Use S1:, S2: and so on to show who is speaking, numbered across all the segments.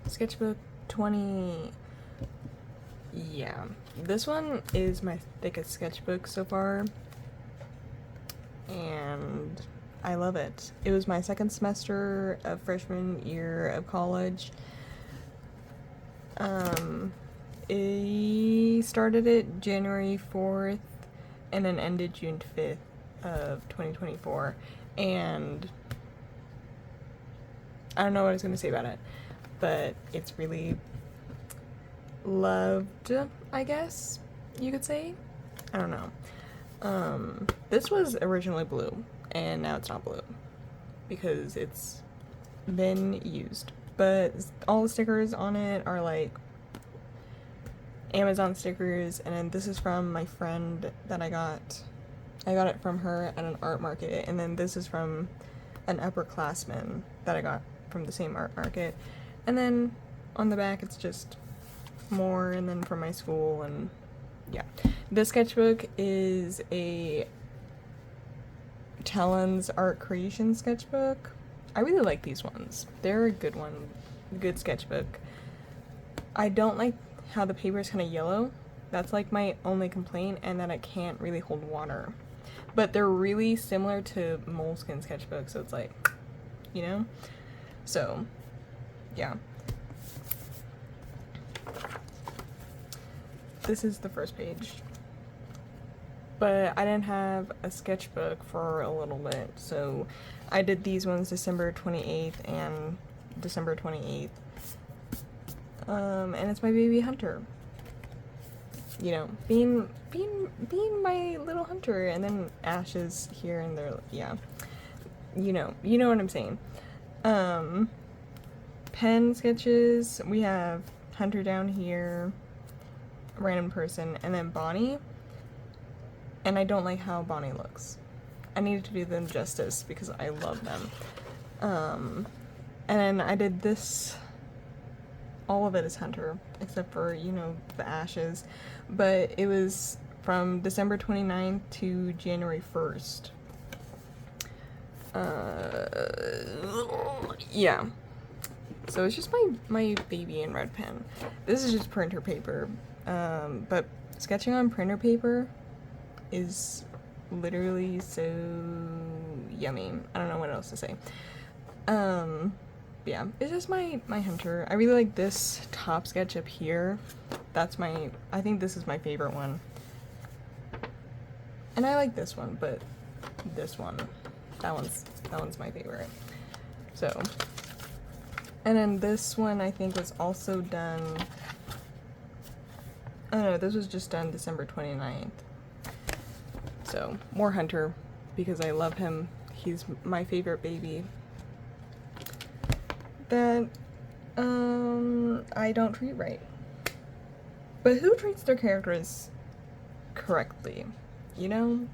S1: Sketchbook 20. Yeah, this one is my thickest sketchbook so far, and I love it. It was my second semester of freshman year of college. I started it January 4th and then ended June 5th of 2024, and I don't know what I was going to say about it, but it's really loved, I guess you could say. I don't know. This was originally blue, and now it's not blue because it's been used. But all the stickers on it are like Amazon stickers, and then this is from my friend that I got it from her at an art market, and then this is from an upperclassman that I got from the same art market. And then on the back it's just more, and then from my school, and yeah. This sketchbook is a Talon's art creation sketchbook. I really like these ones. They're a good one, good sketchbook. I don't like how the paper is kind of yellow. That's like my only complaint, and that it can't really hold water. But they're really similar to Moleskine sketchbooks, so it's like, you know? So, yeah. This is the first page. But I didn't have a sketchbook for a little bit, so I did these ones December 28th and December 28th. And it's my baby hunter. You know, being my little hunter, and then ashes here and there, yeah. You know what I'm saying. Pen sketches, we have Hunter down here, random person, and then Bonnie. And I don't like how Bonnie looks. I needed to do them justice because I love them. And then I did this, all of it is Hunter, except for, you know, the ashes. But it was from December 29th to January 1st. Yeah. So it's just my baby in red pen. This is just printer paper. But sketching on printer paper is literally so yummy. I don't know what else to say. Yeah, it's just my hunter. I really like this top sketch up here. I think this is my favorite one. And I like this one, but this one, that one's my favorite. So, and then this one I think was also done, oh no, this was just done December 29th. So, more Hunter, because I love him. He's my favorite baby. That, I don't treat right. But who treats their characters correctly? You know?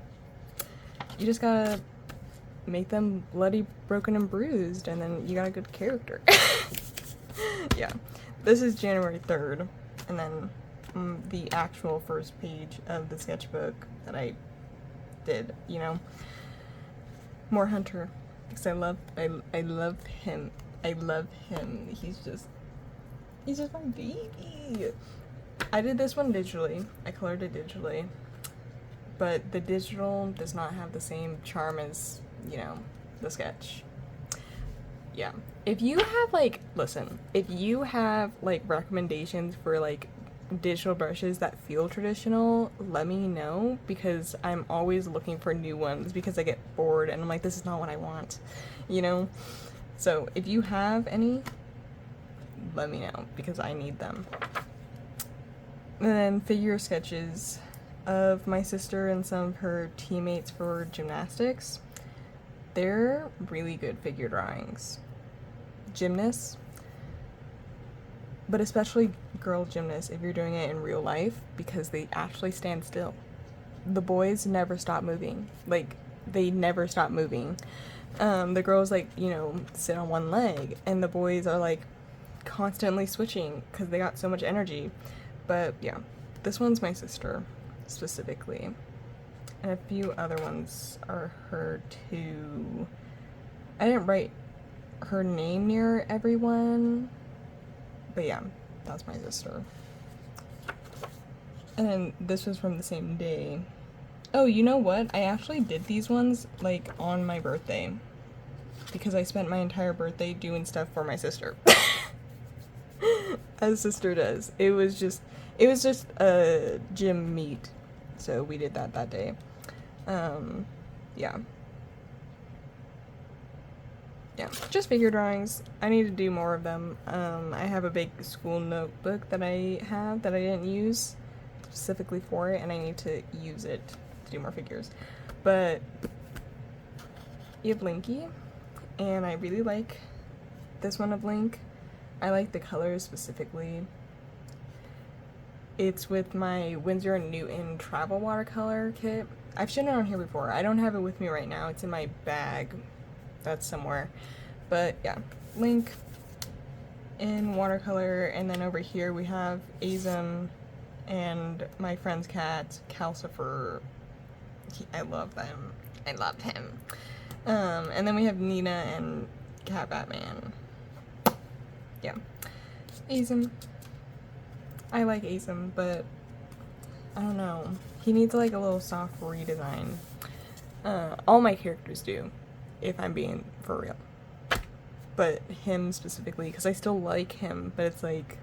S1: You just gotta make them bloody, broken, and bruised, and then you got a good character. Yeah. This is January 3rd, and then the actual first page of the sketchbook that I did, you know. More Hunter, because I love him. I love him. He's just my baby. I did this one digitally. I colored it digitally, but the digital does not have the same charm as, you know, the sketch. Yeah. If you have if you have like recommendations for like digital brushes that feel traditional, let me know, because I'm always looking for new ones because I get bored and I'm like, this is not what I want, you know? So if you have any, let me know because I need them. And then figure sketches of my sister and some of her teammates for gymnastics. They're really good figure drawings. Gymnasts, but especially girl gymnasts if you're doing it in real life, because they actually stand still. The boys never stop moving. Like, they never stop moving. The girls, like, you know, sit on one leg, and the boys are, like, constantly switching because they got so much energy. But, yeah, this one's my sister, specifically. And a few other ones are her, too. I didn't write her name near everyone, But yeah, that's my sister. And then this was from the same day. Oh, you know what? I actually did these ones, like, on my birthday. Because I spent my entire birthday doing stuff for my sister. As sister does. It was just a gym meet. So we did that day. Yeah. Yeah, just figure drawings. I need to do more of them. I have a big school notebook that I have that I didn't use specifically for it, and I need to use it to do more figures. But you have Linky, and I really like this one of Link. I like the colors specifically. It's with my Winsor & Newton travel watercolor kit. I've shown it on here before. I don't have it with me right now. It's in my bag. That's somewhere. But yeah, Link in watercolor, and then over here we have Azem and my friend's cat, Calcifer. I love them. I love him. And then we have Nina and Cat Batman. Yeah. Azem. I like Azem, but I don't know. He needs like a little soft redesign. All my characters do, if I'm being for real. But him specifically, because I still like him, but it's like,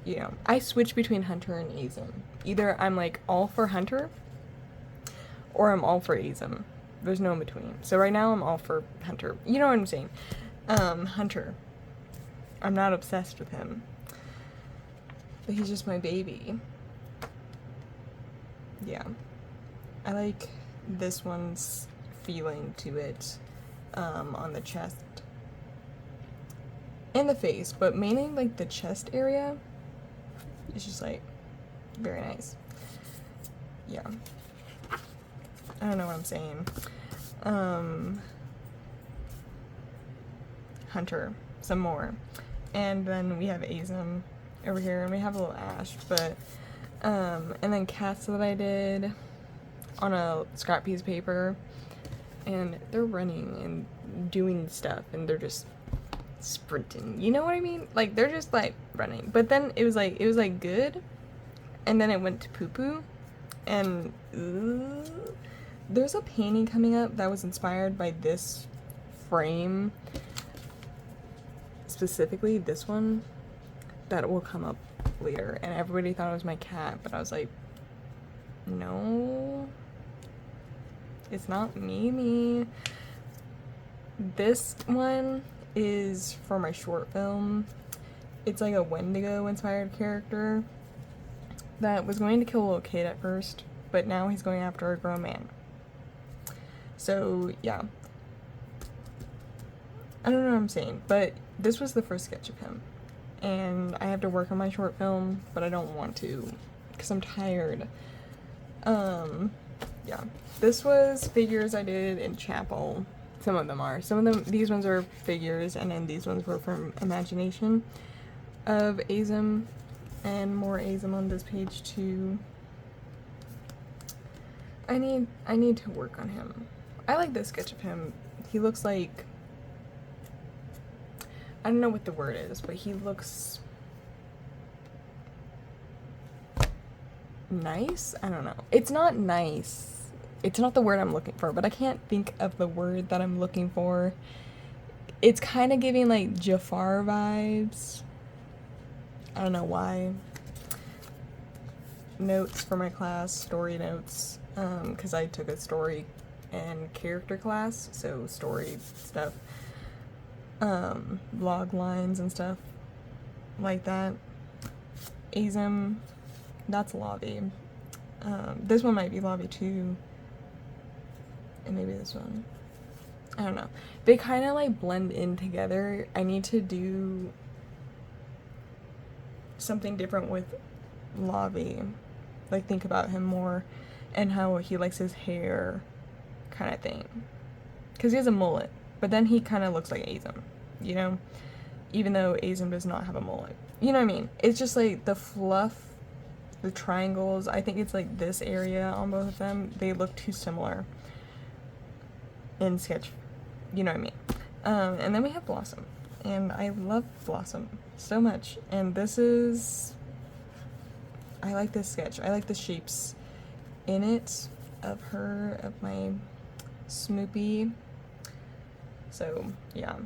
S1: you know, I switch between Hunter and Azem. Either I'm like all for Hunter, or I'm all for Azem. There's no in between. So right now I'm all for Hunter. You know what I'm saying? Hunter. I'm not obsessed with him. But he's just my baby. Yeah. I like this one's feeling to it, on the chest and the face, but mainly like the chest area. It's just like very nice. Yeah. I don't know what I'm saying. Hunter, some more. And then we have Azem over here, and we have a little Ash, but, and then cats that I did on a scrap piece of paper, and they're running and doing stuff, and they're just sprinting, you know what I mean? Like, they're just, like, running, but then it was like good, and then it went to poo-poo, and, there's a painting coming up that was inspired by this frame, specifically this one, that will come up later, and everybody thought it was my cat, but I was like, no, it's not Mimi. This one is for my short film. It's like a Wendigo inspired character that was going to kill a little kid at first, but now he's going after a grown man. So yeah, I don't know what I'm saying, but this was the first sketch of him, and I have to work on my short film, but I don't want to because I'm tired. Yeah, this was figures I did in chapel. Some of them are. Some of them, these ones are figures, and then these ones were from imagination of Azem, and more Azem on this page too. I need to work on him. I like this sketch of him. He looks like, I don't know what the word is, but he looks nice? I don't know. It's not nice. It's not the word I'm looking for, but I can't think of the word that I'm looking for. It's kind of giving like Jafar vibes. I don't know why. Notes for my class, story notes, because I took a story and character class, so story stuff, log lines and stuff like that. Azem, that's Lavi. This one might be Lavi too, and maybe this one. I don't know. They kind of like blend in together. I need to do something different with Lavi. Like think about him more and how he likes his hair kind of thing. Because he has a mullet, but then he kind of looks like Azem, you know? Even though Azem does not have a mullet. You know what I mean? It's just like the fluff, the triangles. I think it's like this area on both of them. They look too similar in sketch. You know what I mean? And then we have Blossom. and I love Blossom so much. And this is, I like this sketch. I like the shapes in it of her, of my Smoopy. So yeah,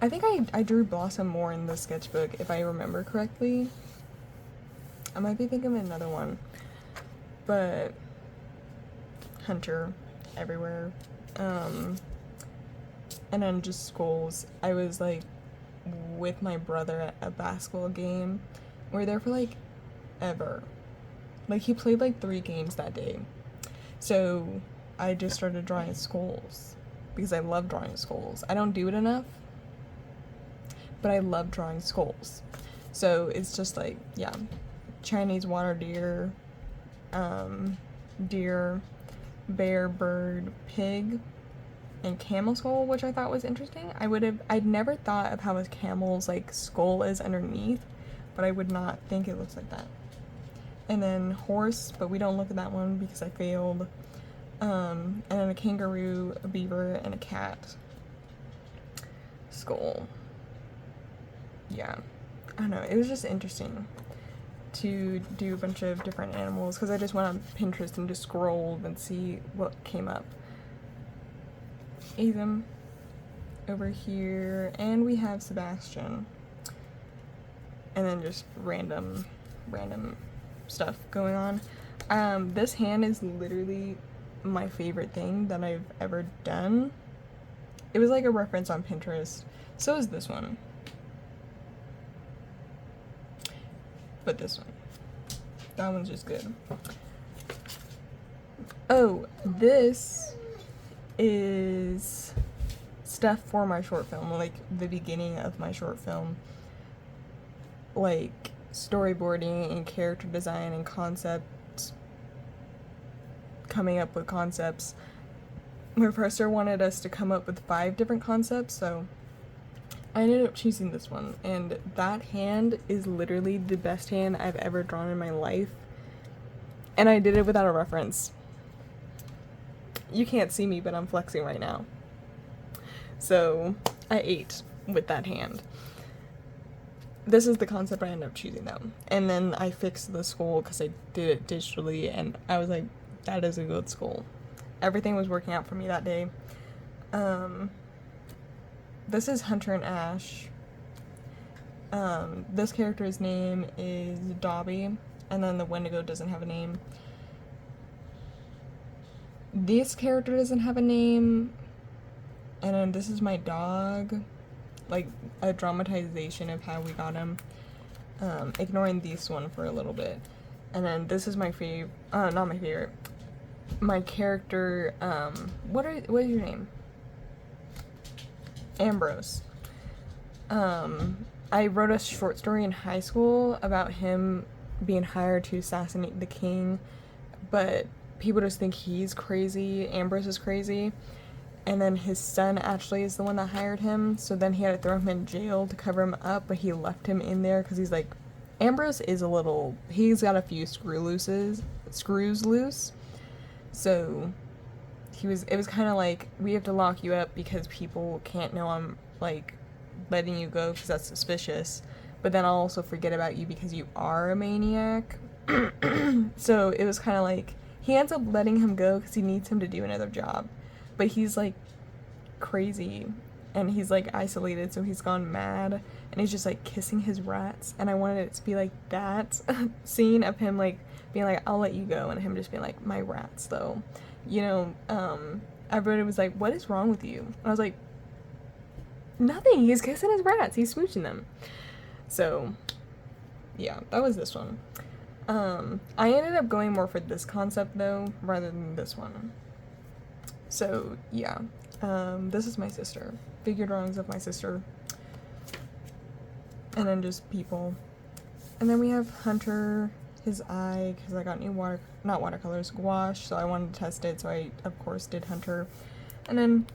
S1: I think I drew Blossom more in the sketchbook if I remember correctly. I might be thinking of another one, but Hunter everywhere. And then just skulls. I was like with my brother at a basketball game. We were there for like ever. Like he played like 3 games that day. So I just started drawing skulls because I love drawing skulls. I don't do it enough, but I love drawing skulls. So it's just like, yeah, Chinese water deer, deer, bear, bird, pig, and camel skull, which I thought was interesting. I'd never thought of how a camel's like skull is underneath, but I would not think it looks like that. And then horse, but we don't look at that one because I failed. And then a kangaroo, a beaver, and a cat skull. Yeah, I don't know, it was just interesting to do a bunch of different animals because I just went on Pinterest and just scrolled and see what came up. Azim over here, and we have Sebastian, and then just random stuff going on. This hand is literally my favorite thing that I've ever done. It was like a reference on Pinterest. So is this one, but this one, that one's just good. Oh, this is stuff for my short film, like the beginning of my short film, like storyboarding and character design and concepts, coming up with concepts. My professor wanted us to come up with 5 different concepts, so I ended up choosing this one, and that hand is literally the best hand I've ever drawn in my life, and I did it without a reference. You can't see me, but I'm flexing right now. So I ate with that hand. This is the concept I ended up choosing though. And then I fixed the skull because I did it digitally, and I was like, that is a good skull. Everything was working out for me that day. This is Hunter and Ash. This character's name is Dobby, and then the Wendigo doesn't have a name. This character doesn't have a name, and then this is my dog, like a dramatization of how we got him, ignoring this one for a little bit. And then this is my favorite, not my favorite, my character, what is your name? Ambrose. I wrote a short story in high school about him being hired to assassinate the king, but people just think he's crazy, Ambrose is crazy, and then his son actually is the one that hired him, so then he had to throw him in jail to cover him up, but he left him in there because he's like, Ambrose is a little, he's got a few screws loose, so it was kind of like, we have to lock you up because people can't know I'm, like, letting you go because that's suspicious, but then I'll also forget about you because you are a maniac. So it was kind of like, he ends up letting him go because he needs him to do another job. But he's, like, crazy. And he's, like, isolated, so he's gone mad. And he's just, like, kissing his rats. And I wanted it to be, like, that scene of him, like, being like, I'll let you go. And him just being like, my rats, though. You know, everybody was like, what is wrong with you? And I was like, nothing. He's kissing his rats. He's smooching them. So, yeah, that was this one. I ended up going more for this concept though, rather than this one. So yeah, this is my sister. Figure drawings of my sister. And then just people. And then we have Hunter, his eye, because I got new not watercolors, gouache, so I wanted to test it, so I of course did Hunter. And then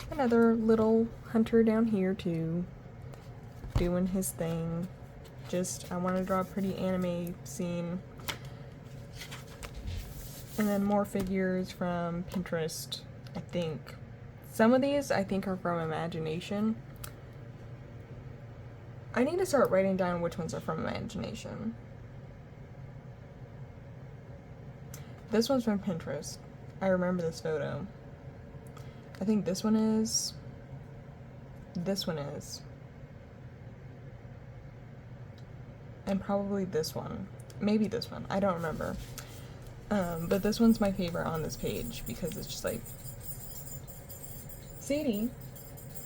S1: another little Hunter down here too, doing his thing. I want to draw a pretty anime scene. And then more figures from Pinterest, I think. Some of these I think are from imagination. I need to start writing down which ones are from imagination. This one's from Pinterest. I remember this photo. I think this one is. This one is. And probably this one. Maybe this one. I don't remember. But this one's my favorite on this page because it's just like, Sadie,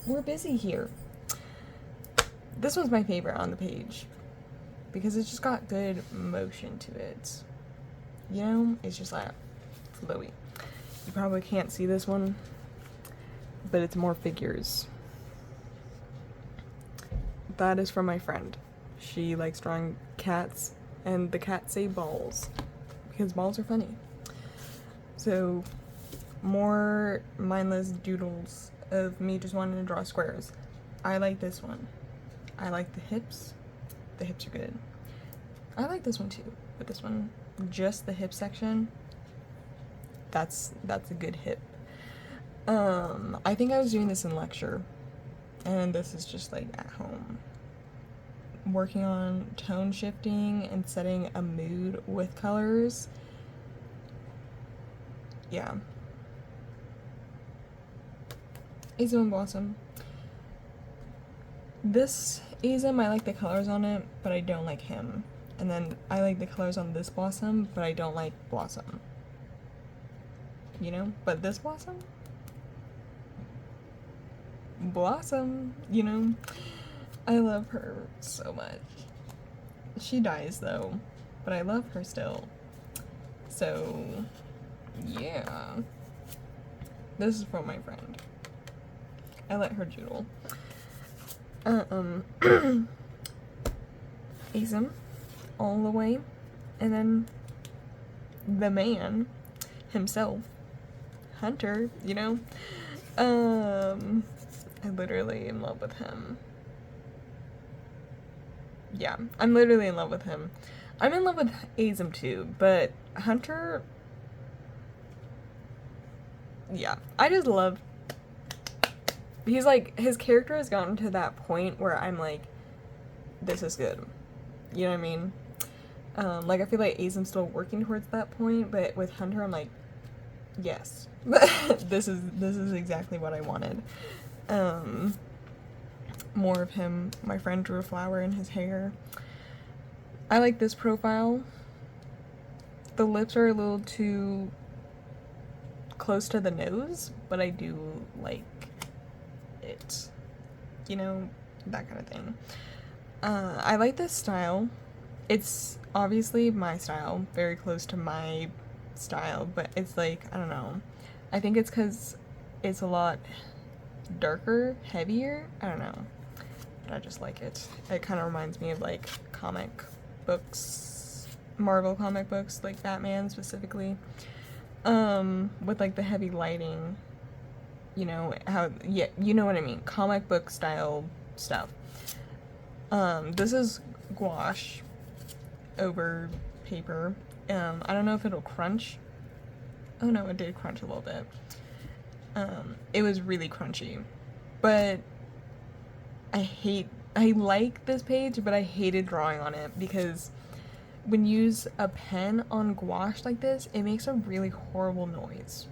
S1: we're busy here. This one's my favorite on the page because it's just got good motion to it. You know, it's just like flowy. You probably can't see this one, but it's more figures. That is from my friend. She likes drawing cats, and the cats say balls because balls are funny. So, more mindless doodles of me just wanting to draw squares. I like this one. I like the hips. The hips are good. I like this one too, but this one, just the hip section, that's a good hip. I think I was doing this in lecture, and this is just like at home. Working on tone shifting and setting a mood with colors. Yeah. Azum and Blossom. This Azum, I like the colors on it, but I don't like him. And then I like the colors on this Blossom, but I don't like Blossom. You know? But this Blossom? Blossom, you know? I love her so much. She dies though, but I love her still. So, yeah. This is from my friend. I let her doodle. Azum, all the way. And then the man himself, Hunter, you know? I literally am in love with him. Yeah, I'm literally in love with him. I'm in love with Azum too, but Hunter, yeah, I just love, he's like, his character has gotten to that point where I'm like, this is good. You know what I mean? Like, I feel like Azum's still working towards that point, but with Hunter, I'm like, yes, this is exactly what I wanted. More of him. My friend drew a flower in his hair. I like this profile. The lips are a little too close to the nose, but I do like it. You know, that kind of thing. I like this style. It's obviously my style, very close to my style, but it's like, I don't know. I think it's because it's a lot darker, heavier. I don't know. But I just like it. It kind of reminds me of like comic books, Marvel comic books, like Batman specifically, with like the heavy lighting, you know, how, yeah, you know what I mean, comic book style stuff. This is gouache over paper. I don't know if it'll crunch. Oh no, it did crunch a little bit. It was really crunchy, but I like this page, but I hated drawing on it because when you use a pen on gouache like this, it makes a really horrible noise.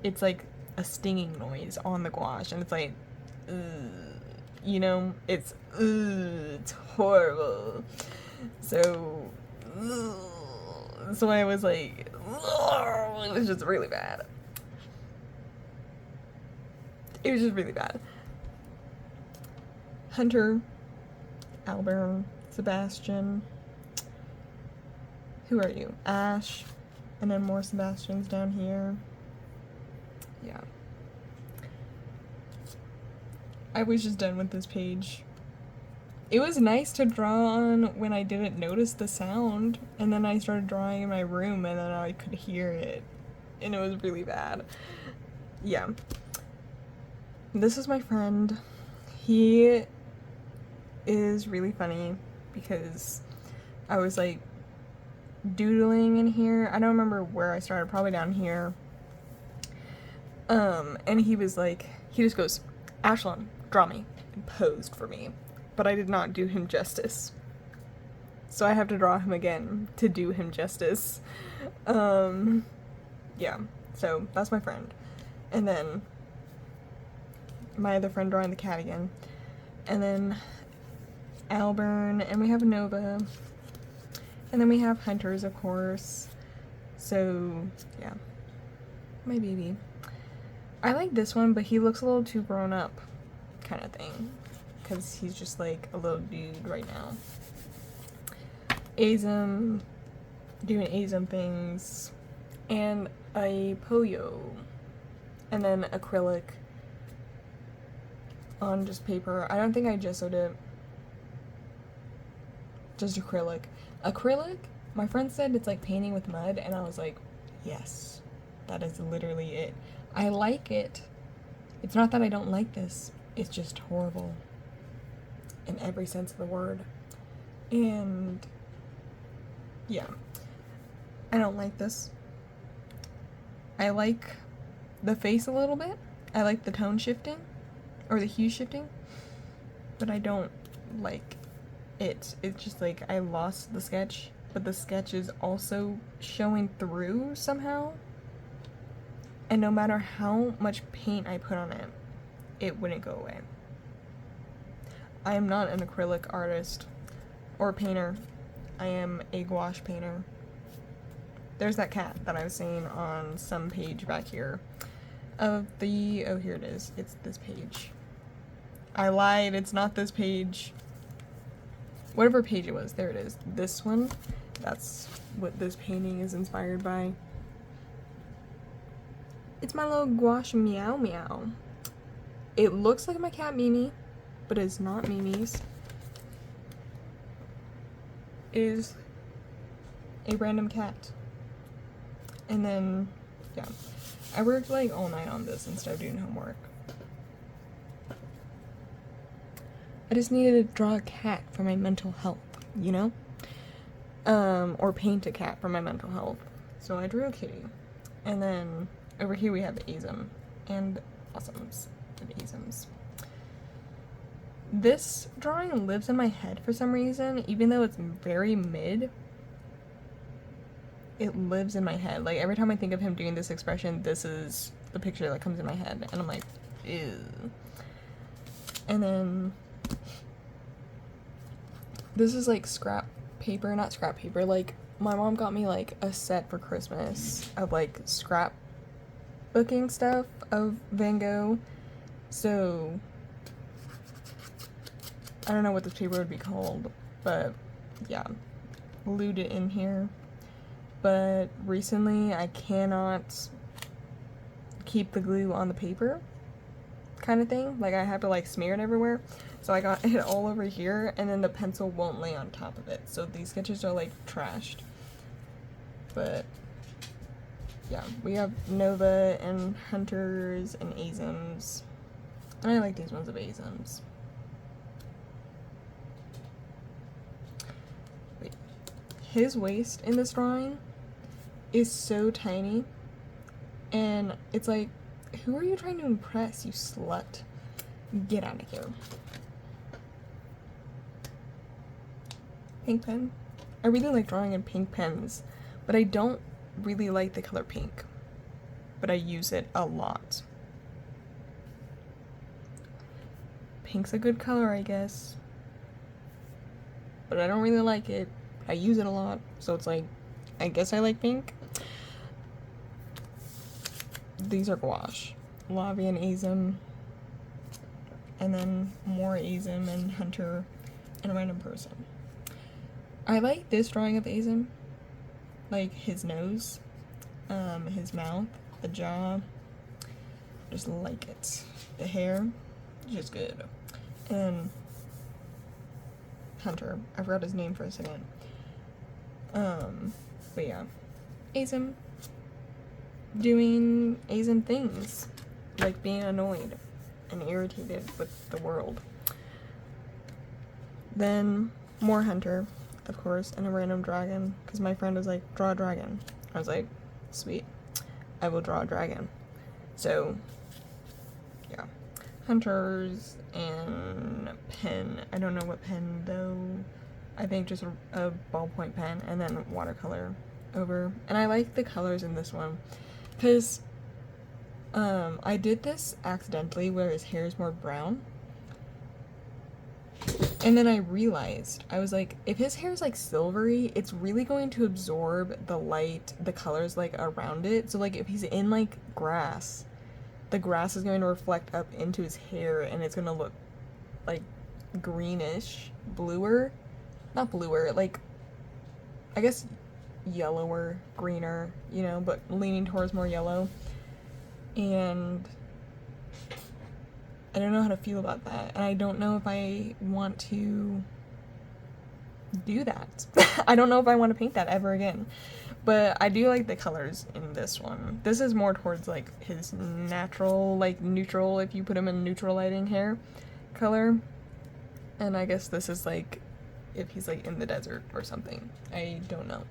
S1: It's like a stinging noise on the gouache, and it's like, you know, it's horrible. So I was like, it was just really bad. It was just really bad. Hunter, Albert, Sebastian. Who are you? Ash. And then more Sebastians down here. Yeah. I was just done with this page. It was nice to draw on when I didn't notice the sound, and then I started drawing in my room and then I could hear it, and it was really bad. Yeah. This is my friend. He is really funny because I was like doodling in here. I don't remember where I started, probably down here. And he was like, he just goes, Ashlyn, draw me, and posed for me. But I did not do him justice. So I have to draw him again to do him justice. Yeah, so that's my friend. And then my other friend drawing the cat again. And then Alburn, and we have Nova. And then we have Hunters, of course. So, yeah. My baby. I like this one, but he looks a little too grown up, kind of thing. Because he's just like a little dude right now. Azum, doing Azum things. And a Poyo. And then acrylic on just paper. I don't think I gessoed it. Just acrylic. Acrylic, my friend said it's like painting with mud, and I was like, yes, that is literally it. I like it. It's not that I don't like this. It's just horrible. In every sense of the word. And yeah. I don't like this. I like the face a little bit. I like the tone shifting. Or the hue shifting. But I don't like it. It's just like I lost the sketch. But the sketch is also showing through somehow. And no matter how much paint I put on it, it wouldn't go away. I am not an acrylic artist or painter. I am a gouache painter. There's that cat that I was seeing on some page back here of the, oh, here it is. It's this page. I lied, it's not this page. Whatever page it was, there it is. This one, that's what this painting is inspired by. It's my little gouache meow meow. It looks like my cat Mimi, but it's not Mimi's. It is a random cat. And then, yeah. I worked like all night on this instead of doing homework. I just needed to draw a cat for my mental health, you know? Or paint a cat for my mental health. So I drew a kitty. And then over here we have Azum and Awesomes and Azums. This drawing lives in my head for some reason, even though it's very mid. It lives in my head. Like, every time I think of him doing this expression, this is the picture that comes in my head. And I'm like, ew. And then this is like scrap paper, not scrap paper, like my mom got me like a set for Christmas of like scrap booking stuff of Van Gogh. So I don't know what this paper would be called, but yeah, glued it in here. But recently I cannot keep the glue on the paper kind of thing. Like, I have to like smear it everywhere. So I got it all over here, and then the pencil won't lay on top of it. So these sketches are like trashed. But yeah, we have Nova and Hunters and Azums. And I like these ones of Azums. Wait. His waist in this drawing is so tiny. And it's like, who are you trying to impress, you slut? Get out of here. Pink pen. I really like drawing in pink pens, but I don't really like the color pink. But I use it a lot. Pink's a good color, I guess. But I don't really like it. I use it a lot, so it's like, I guess I like pink. These are gouache. Lavi and Azum. And then more Azum and Hunter and a random person. I like this drawing of Azum. Like his nose, his mouth, the jaw. Just like it. The hair, just good. And Hunter. I forgot his name for a second. But yeah. Azum. Doing Azum things. Like being annoyed and irritated with the world. Then more Hunter, of course, and a random dragon, because my friend was like, draw a dragon. I was like, sweet, I will draw a dragon. So, yeah. Hunters and pen. I don't know what pen though. I think just a ballpoint pen, and then watercolor over. And I like the colors in this one because I did this accidentally where his hair is more brown. And then I realized, I was like, if his hair is like silvery, it's really going to absorb the light, the colors like around it. So like if he's in like grass, the grass is going to reflect up into his hair and it's going to look like greenish, bluer, not bluer, like I guess yellower, greener, you know, but leaning towards more yellow. And I don't know how to feel about that, and I don't know if I want to do that. I don't know if I want to paint that ever again, but I do like the colors in this one. This is more towards like his natural, like neutral, if you put him in neutral lighting hair color, and I guess this is like if he's like in the desert or something. I don't know.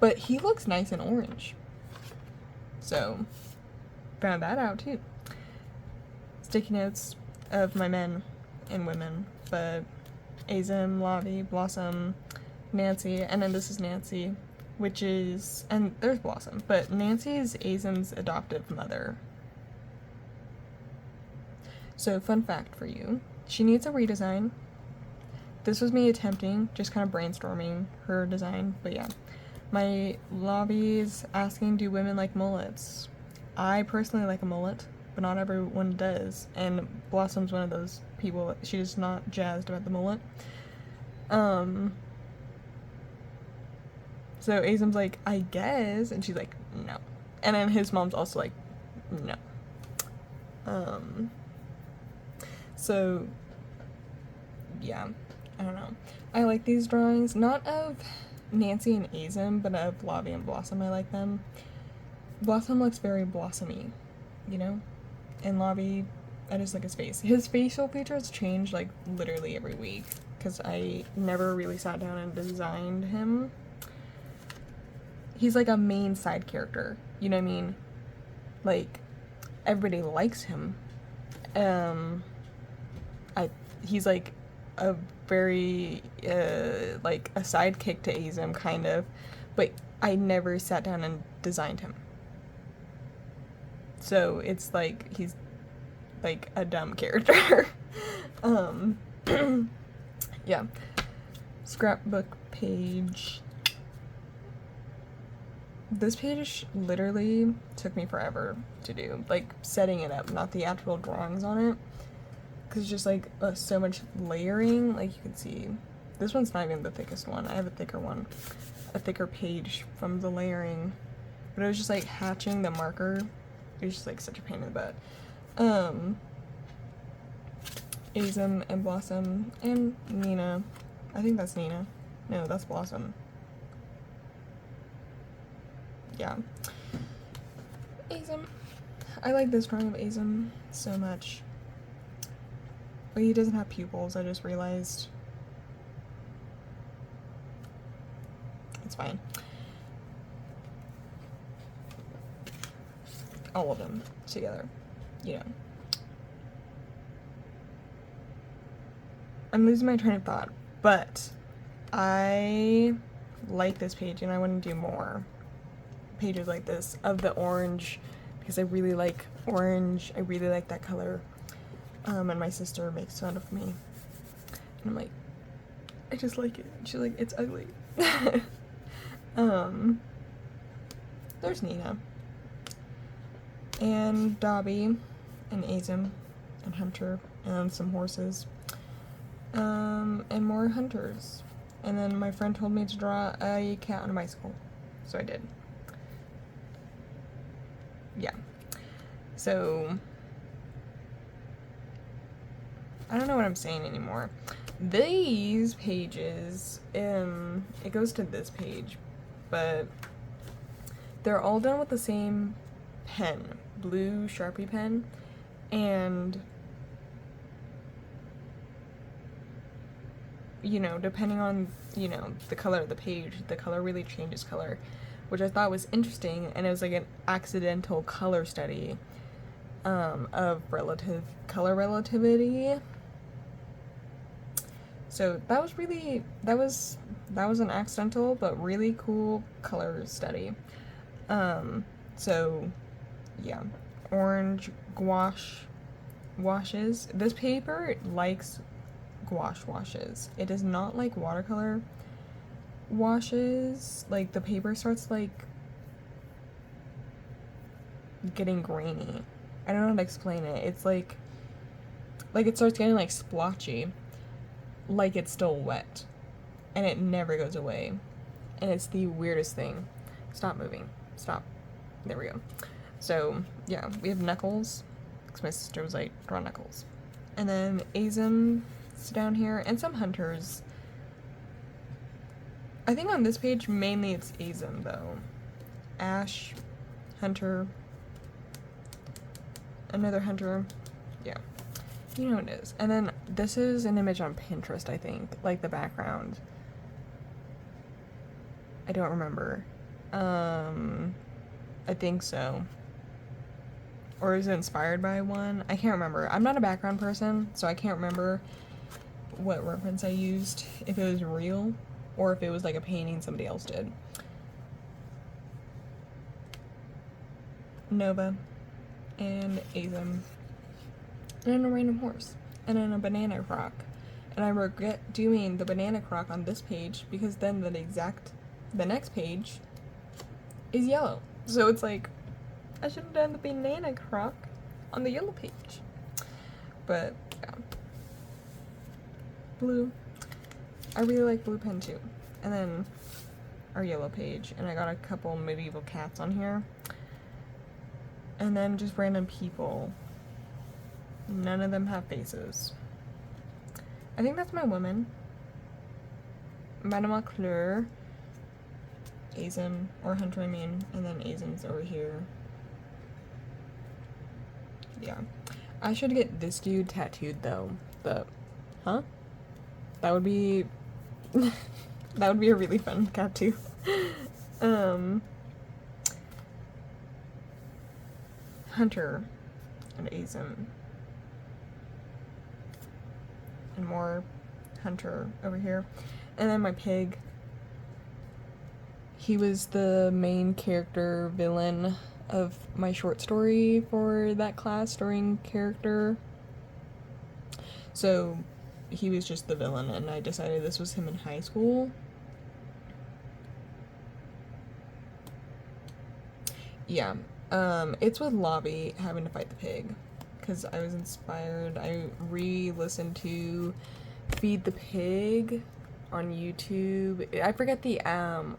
S1: But he looks nice in orange, so found that out too. Sticky notes of my men and women, but Azim, Lavi, Blossom, Nancy, and then this is Nancy, which is, and there's Blossom, but Nancy is Azim's adoptive mother. So fun fact for you, she needs a redesign. This was me attempting, just kind of brainstorming her design, but yeah. My Lavi's asking, do women like mullets? I personally like a mullet, but not everyone does, and Blossom's one of those people. She's not jazzed about the mullet. So Azim's like, I guess, and she's like, no. And then his mom's also like, no. So yeah, I don't know. I like these drawings, not of Nancy and Azim, but of Lavi and Blossom. I like them. Blossom looks very blossomy, you know? And Lavi, I just like his face. His facial features change like literally every week because I never really sat down and designed him. He's like a main side character, you know what I mean? Like, everybody likes him. He's like a very, like a sidekick to Azim, kind of, but I never sat down and designed him. So it's like he's like a dumb character. Yeah. Scrapbook page. This page literally took me forever to do, like setting it up, not the actual drawings on it, because it's just like so much layering. Like you can see, this one's not even the thickest one. I have a thicker one, a thicker page from the layering, but it was just like hatching the marker. It was just like such a pain in the butt. Azim and Blossom and Nina. I think that's Nina. No, that's Blossom. Yeah. Azim. I like this drawing of Azim so much. But he doesn't have pupils, I just realized. It's fine. All of them together, you know. I'm losing my train of thought, but I like this page and I want to do more pages like this of the orange because I really like orange. I really like that color. And my sister makes fun of me. And I'm like, I just like it. She's like, it's ugly. There's Nina. And Dobby and Azim and Hunter and some horses. And more hunters. And then my friend told me to draw a cat on a bicycle. So I did. Yeah. So I don't know what I'm saying anymore. These pages, it goes to this page, but they're all done with the same pen, blue Sharpie pen, and you know, depending on, you know, the color of the page, the color really changes color. which I thought was interesting, and it was like an accidental color study of relative color relativity. So that was an accidental but really cool color study. So yeah, orange gouache washes. This paper likes gouache washes. It does not like watercolor washes. Like, the paper starts like getting grainy. I don't know how to explain it. It's like it starts getting like splotchy, like it's still wet, and it never goes away, and it's the weirdest thing. Stop moving. Stop. There we go. So yeah, we have Knuckles, because my sister was like, draw Knuckles. And then Azim's down here, and some Hunters. I think on this page, mainly it's Azim, though. Ash, Hunter, another Hunter, yeah. You know what it is. And then this is an image on Pinterest, I think. Like, the background. I don't remember. I think so. Or is it inspired by one? I can't remember. I'm not a background person, so I can't remember what reference I used. If it was real, or if it was like a painting somebody else did. Nova. And Azim. And then a random horse. And then a banana croc. And I regret doing the banana croc on this page, because then the next page is yellow. So it's like, I should have done the banana croc on the yellow page. But yeah. Blue. I really like blue pen too. And then our yellow page. And I got a couple medieval cats on here. And then just random people. None of them have faces. I think that's my woman. Madame Claire. Azim, or Hunter, I mean. And then Azim's over here. Yeah. I should get this dude tattooed, though. Huh? That would be... that would be a really fun tattoo. Hunter and Azim. And more Hunter over here. And then my pig. He was the main character villain of my short story for that class, storying character. So he was just the villain, and I decided this was him in high school. Yeah, it's with Lobby having to fight the pig, because I was inspired. I re-listened to Feed the Pig on YouTube. I forget the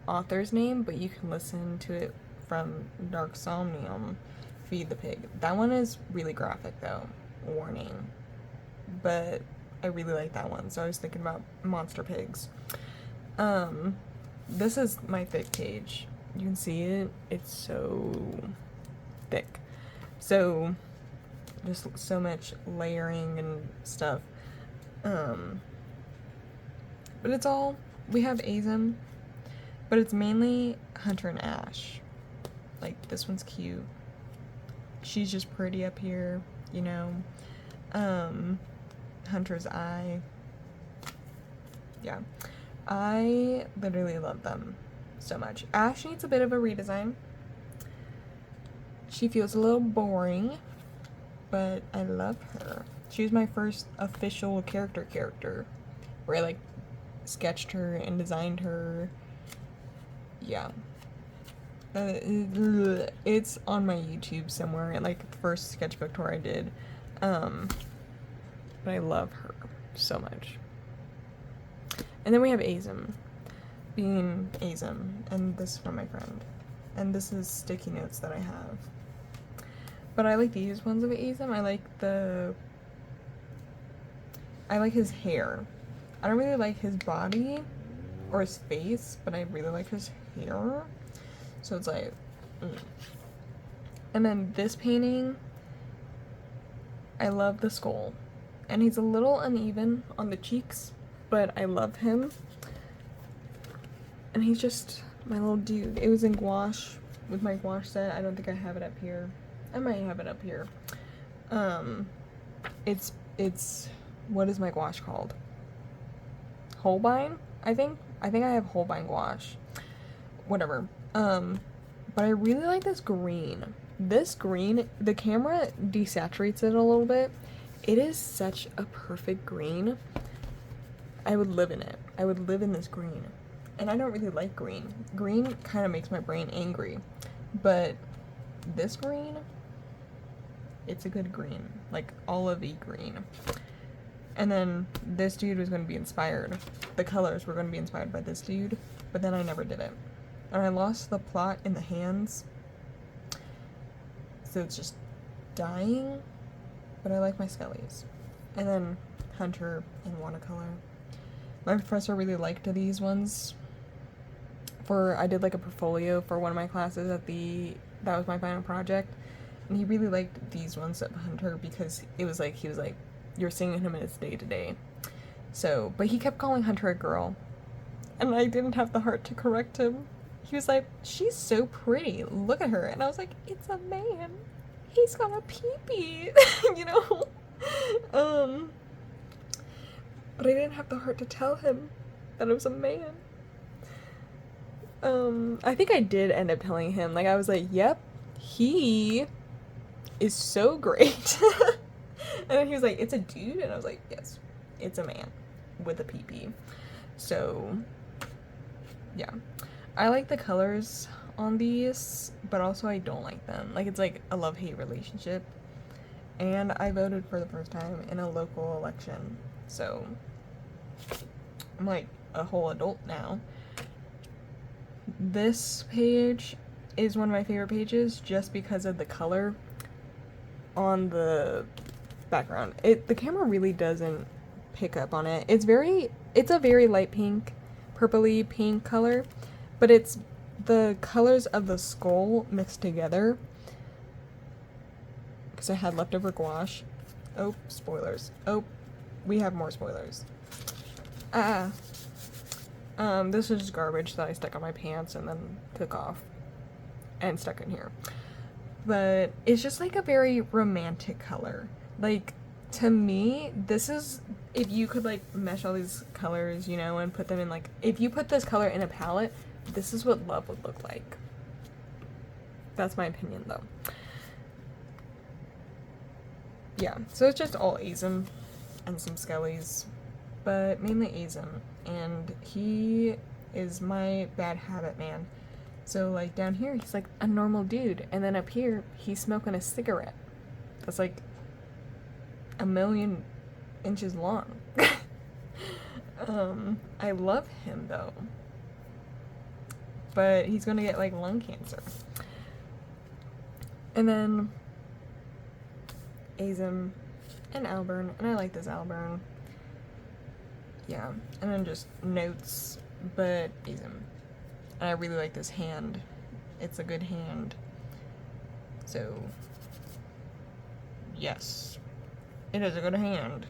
S1: author's name, but you can listen to it from Dark Somnium. Feed the Pig. That one is really graphic, though. Warning. But I really like that one, so I was thinking about monster pigs. This is my thick page. You can see it. It's so thick. So just so much layering and stuff. But it's all, we have Azim, but it's mainly Hunter and Ash. Like, this one's cute. She's just pretty up here, you know. Hunter's eye. Yeah. I literally love them so much. Ash needs a bit of a redesign. She feels a little boring, but I love her. She was my first official character, where I, like, sketched her and designed her. Yeah. It's on my YouTube somewhere, like the first sketchbook tour I did. But I love her so much. And then we have Azim, being Azim, and this is from my friend. And this is sticky notes that I have. But I like these ones of Azim. I like his hair. I don't really like his body or his face, but I really like his hair. So it's like, And then this painting, I love the skull. And he's a little uneven on the cheeks, but I love him. And he's just My little dude. It was in gouache with my gouache set. I don't think I have it up here. I might have it up here. It's what is my gouache called? Holbein, I think. I think I have Holbein gouache. Whatever. But I really like this green. This green, the camera desaturates it a little bit. It is such a perfect green. I would live in it. I would live in this green. And I don't really like green. Green kind of makes my brain angry. But this green, it's a good green. Like olive-y green. And then this dude was going to be inspired. The colors were going to be inspired by this dude. But then I never did it. And I lost the plot in the hands. So it's just dying. But I like my skellies. And then Hunter in watercolor. My professor really liked these ones. I did like a portfolio for one of my classes that was my final project. And he really liked these ones of Hunter because he was like, you're seeing him in his day-to-day. So, but he kept calling Hunter a girl. And I didn't have the heart to correct him. He was like, she's so pretty, look at her. And I was like, it's a man. He's got a pee-pee, you know? But I didn't have the heart to tell him that it was a man. I think I did end up telling him, like, I was like, yep, he is so great. And then he was like, it's a dude? And I was like, yes, it's a man with a pee-pee. So, yeah. I like the colors on these, but also I don't like them. Like, it's like a love-hate relationship. And I voted for the first time in a local election. So, I'm like a whole adult now. This page is one of my favorite pages just because of the color on the background. The camera really doesn't pick up on it. It's a very light pink, purpley pink color, but it's the colors of the skull mixed together. Because I had leftover gouache. Oh, spoilers. Oh, we have more spoilers. This is just garbage that I stuck on my pants and then took off and stuck in here. But it's just like a very romantic color. Like, to me, this is, if you could like mesh all these colors, you know, and put them in like, if you put this color in a palette, this is what love would look like. That's my opinion though. Yeah, so it's just all Azim and some skellies, but mainly Azim, and he is my bad habit man. So like down here he's like a normal dude, and then up here he's smoking a cigarette that's like a million inches long. I love him though, but he's gonna get like lung cancer. And then Azim and Alburn, and I like this Alburn. Yeah, and then just notes, but Azim. And I really like this hand. It's a good hand. So, yes, it is a good hand.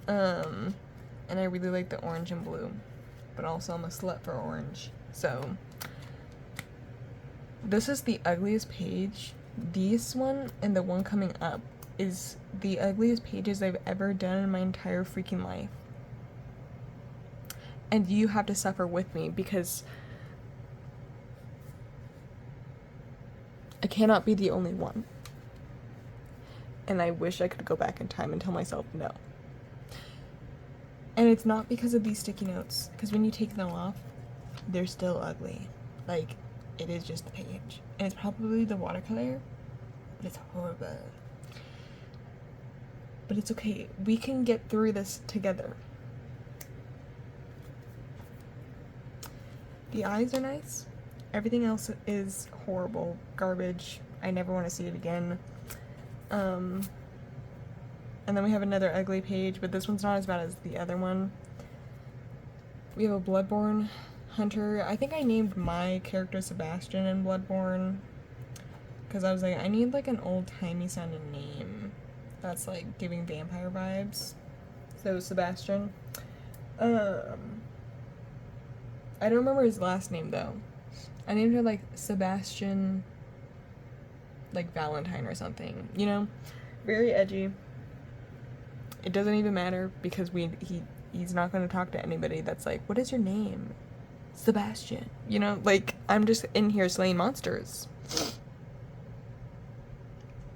S1: And I really like the orange and blue, but also I'm a slut for orange. So, this is the ugliest page. This one and the one coming up is the ugliest pages I've ever done in my entire freaking life. And you have to suffer with me because I cannot be the only one. And I wish I could go back in time and tell myself no. And it's not because of these sticky notes, because when you take them off, they're still ugly. Like, it is just the page. And it's probably the watercolor, but it's horrible. But it's okay. We can get through this together. The eyes are nice. Everything else is horrible. Garbage. I never want to see it again. And then we have another ugly page, but this one's not as bad as the other one. We have a Bloodborne Hunter. I think I named my character Sebastian in Bloodborne, because I was like, I need like an old-timey sounding name that's like giving vampire vibes. So Sebastian. I don't remember his last name though. I named her like Sebastian, like Valentine or something, you know? Very edgy. It doesn't even matter because he's not going to talk to anybody that's like, what is your name? Sebastian. You know, like, I'm just in here slaying monsters.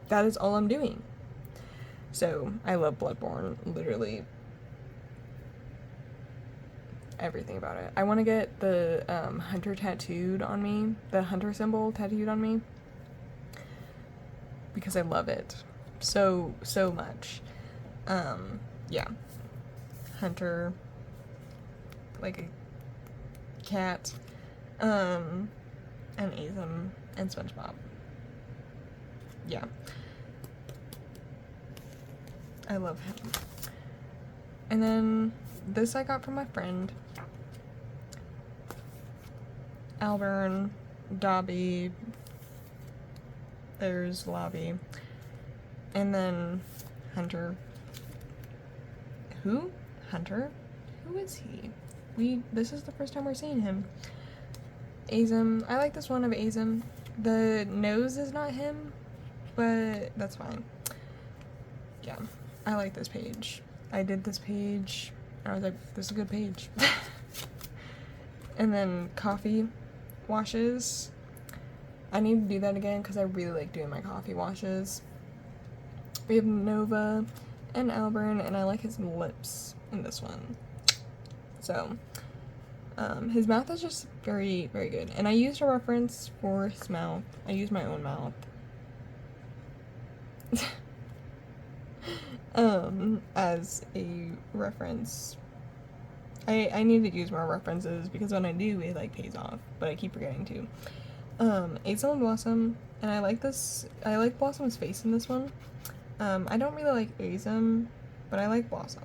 S1: That is all I'm doing. So, I love Bloodborne, literally everything about it. I want to get the hunter tattooed on me, the hunter symbol tattooed on me, because I love it so much. Yeah, hunter, like a cat, and Azem and SpongeBob. Yeah, I love him. And then this I got from my friend Albern, Dobby, there's Lobby, and then Hunter. Who? Hunter? Who is he? This is the first time we're seeing him. Azem. I like this one of Azem. The nose is not him, but that's fine. Yeah, I like this page. I did this page, and I was like, this is a good page. And then coffee washes. I need to do that again because I really like doing my coffee washes. We have Nova and Albern, and I like his lips in this one. So, his mouth is just very, very good. And I used a reference for his mouth. I used my own mouth. As a reference. I need to use more references because when I do, it like pays off, but I keep forgetting to. Azem and Blossom, and I like Blossom's face in this one. I don't really like Azem, but I like Blossom.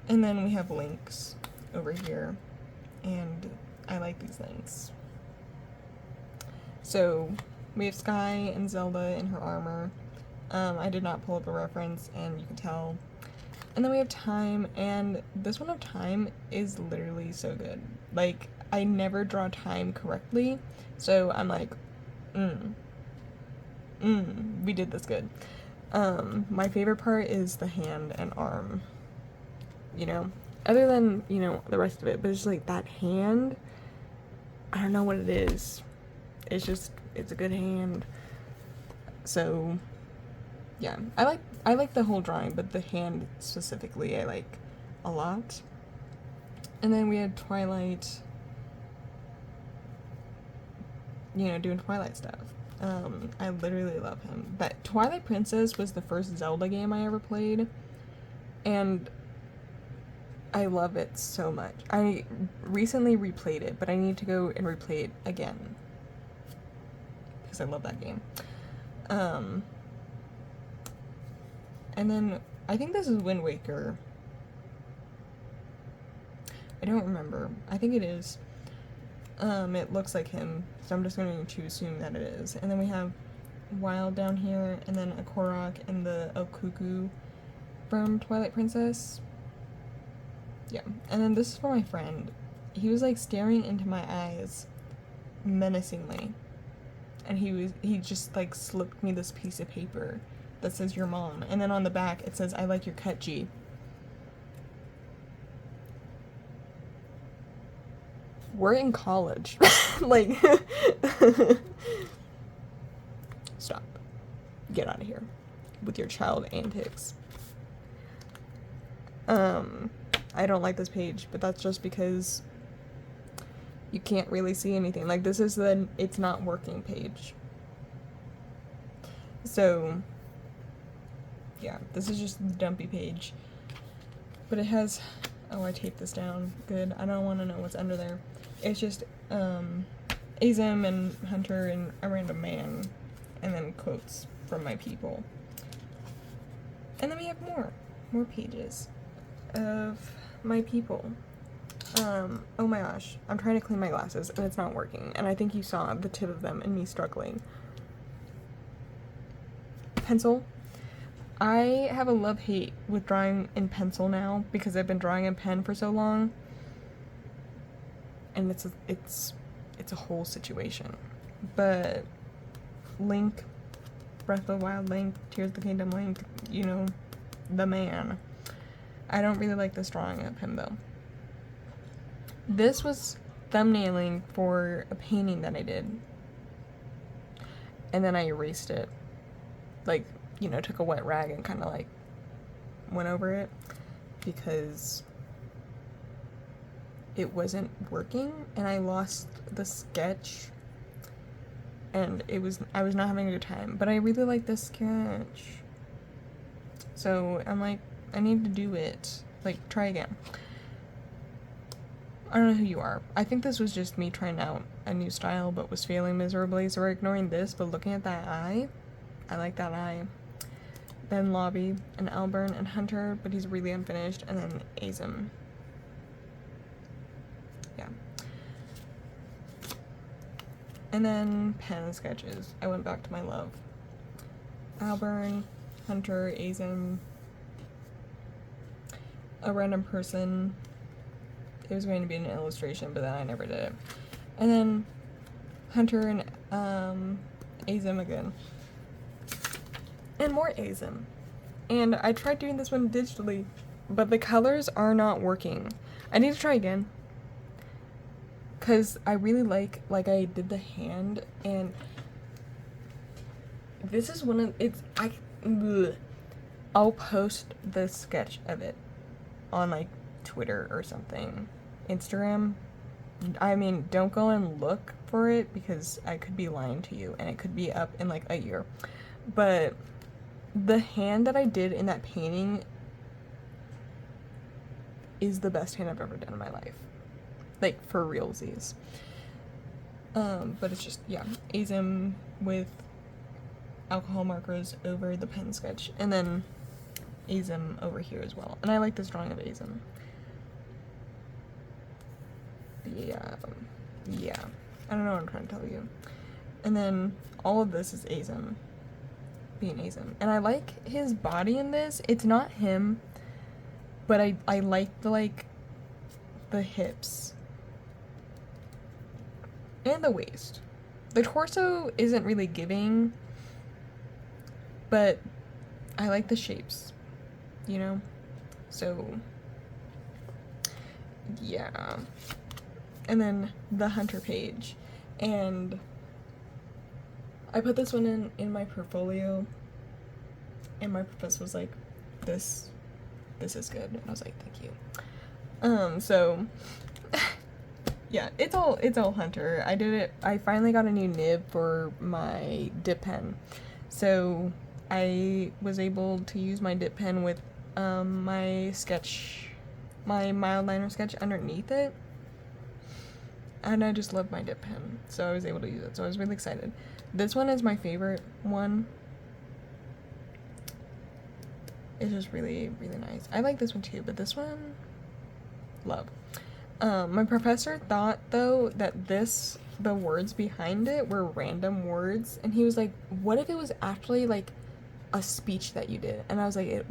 S1: And then we have Lynx over here, and I like these Lynx. So, we have Sky and Zelda in her armor. I did not pull up a reference, and you can tell. And then we have Time, and this one of Time is literally so good. Like, I never draw Time correctly, so I'm like, we did this good. My favorite part is the hand and arm, you know, other than, you know, the rest of it, but it's just like that hand, I don't know what it is. It's just, it's a good hand. So, yeah, I like the whole drawing, but the hand specifically I like a lot. And then we had Twilight, you know, doing Twilight stuff. I literally love him. But Twilight Princess was the first Zelda game I ever played, and I love it so much. I recently replayed it, but I need to go and replay it again because I love that game. And then I think this is Wind Waker. I don't remember. I think it is. It looks like him, so I'm just going to assume that it is. And then we have Wild down here, and then a Korok and the Okuku from Twilight Princess. Yeah, and then this is for my friend. He was like staring into my eyes menacingly, and he just like slipped me this piece of paper that says your mom, and then on the back it says I like your cut, G. We're in college. Like, stop. Get out of here with your child antics. I don't like this page, but that's just because you can't really see anything. Like, this is the it's not working page. So, yeah, this is just the dumpy page. But it has, oh, I taped this down. Good. I don't want to know what's under there. It's just, Azem and Hunter and a random man, and then quotes from my people. And then we have more pages of my people. Oh my gosh, I'm trying to clean my glasses and it's not working, and I think you saw the tip of them and me struggling. Pencil. I have a love-hate with drawing in pencil now because I've been drawing in pen for so long. And it's a whole situation. But Link, Breath of the Wild Link, Tears of the Kingdom Link, you know, the man. I don't really like this drawing of him though. This was thumbnailing for a painting that I did. And then I erased it. Like, you know, took a wet rag and kind of like went over it because it wasn't working and I lost the sketch and I was not having a good time, but I really like this sketch. So I'm like, I need to do it. Like, try again. I don't know who you are. I think this was just me trying out a new style but was failing miserably, so we're ignoring this, but looking at that eye, I like that eye. Then Lobby and Alburn and Hunter, but he's really unfinished, and then Azim. Yeah. And then pen sketches. I went back to my love. Alburn, Hunter, Azim, a random person. It was going to be an illustration, but then I never did it. And then Hunter and Azim again. And more Azim. And I tried doing this one digitally, but the colors are not working. I need to try again. Because I really like I did the hand, and this is one of, I'll post the sketch of it on like Twitter or something. Instagram. I mean, don't go and look for it because I could be lying to you and it could be up in like a year. But the hand that I did in that painting is the best hand I've ever done in my life. Like, for realsies. But it's just, yeah, Azim with alcohol markers over the pen sketch. And then Azim over here as well. And I like this drawing of Azim. Yeah. I don't know what I'm trying to tell you. And then all of this is Azim. Being Azim. And I like his body in this. It's not him. But I like the hips. And the waist. The torso isn't really giving. But I like the shapes. You know? So, yeah. And then the Hunter page. And I put this one in my portfolio. And my professor was like, this is good. And I was like, thank you. So yeah, it's all Hunter. I did it. I finally got a new nib for my dip pen. So I was able to use my dip pen with my mild liner sketch underneath it. And I just love my dip pen, so I was able to use it, so I was really excited. This one is my favorite one. It's just really, really nice. I like this one too, but this one, love. My professor thought, though, that the words behind it were random words, and he was like, what if it was actually, like, a speech that you did? And I was like, it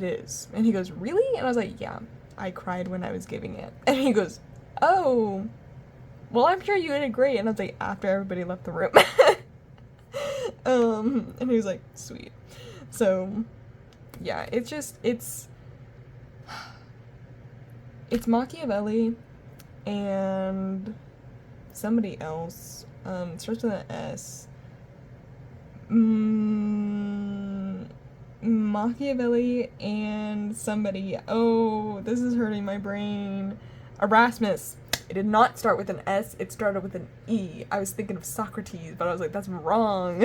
S1: is. And he goes, really? And I was like, yeah, I cried when I was giving it. And he goes, oh, well, I'm sure you did great. And I was like, after everybody left the room. And he was like, sweet. So, yeah, it's Machiavelli and somebody else. It starts with an S. Machiavelli and somebody. Oh, this is hurting my brain. Erasmus. It did not start with an S, it started with an E. I was thinking of Socrates, but I was like, that's wrong.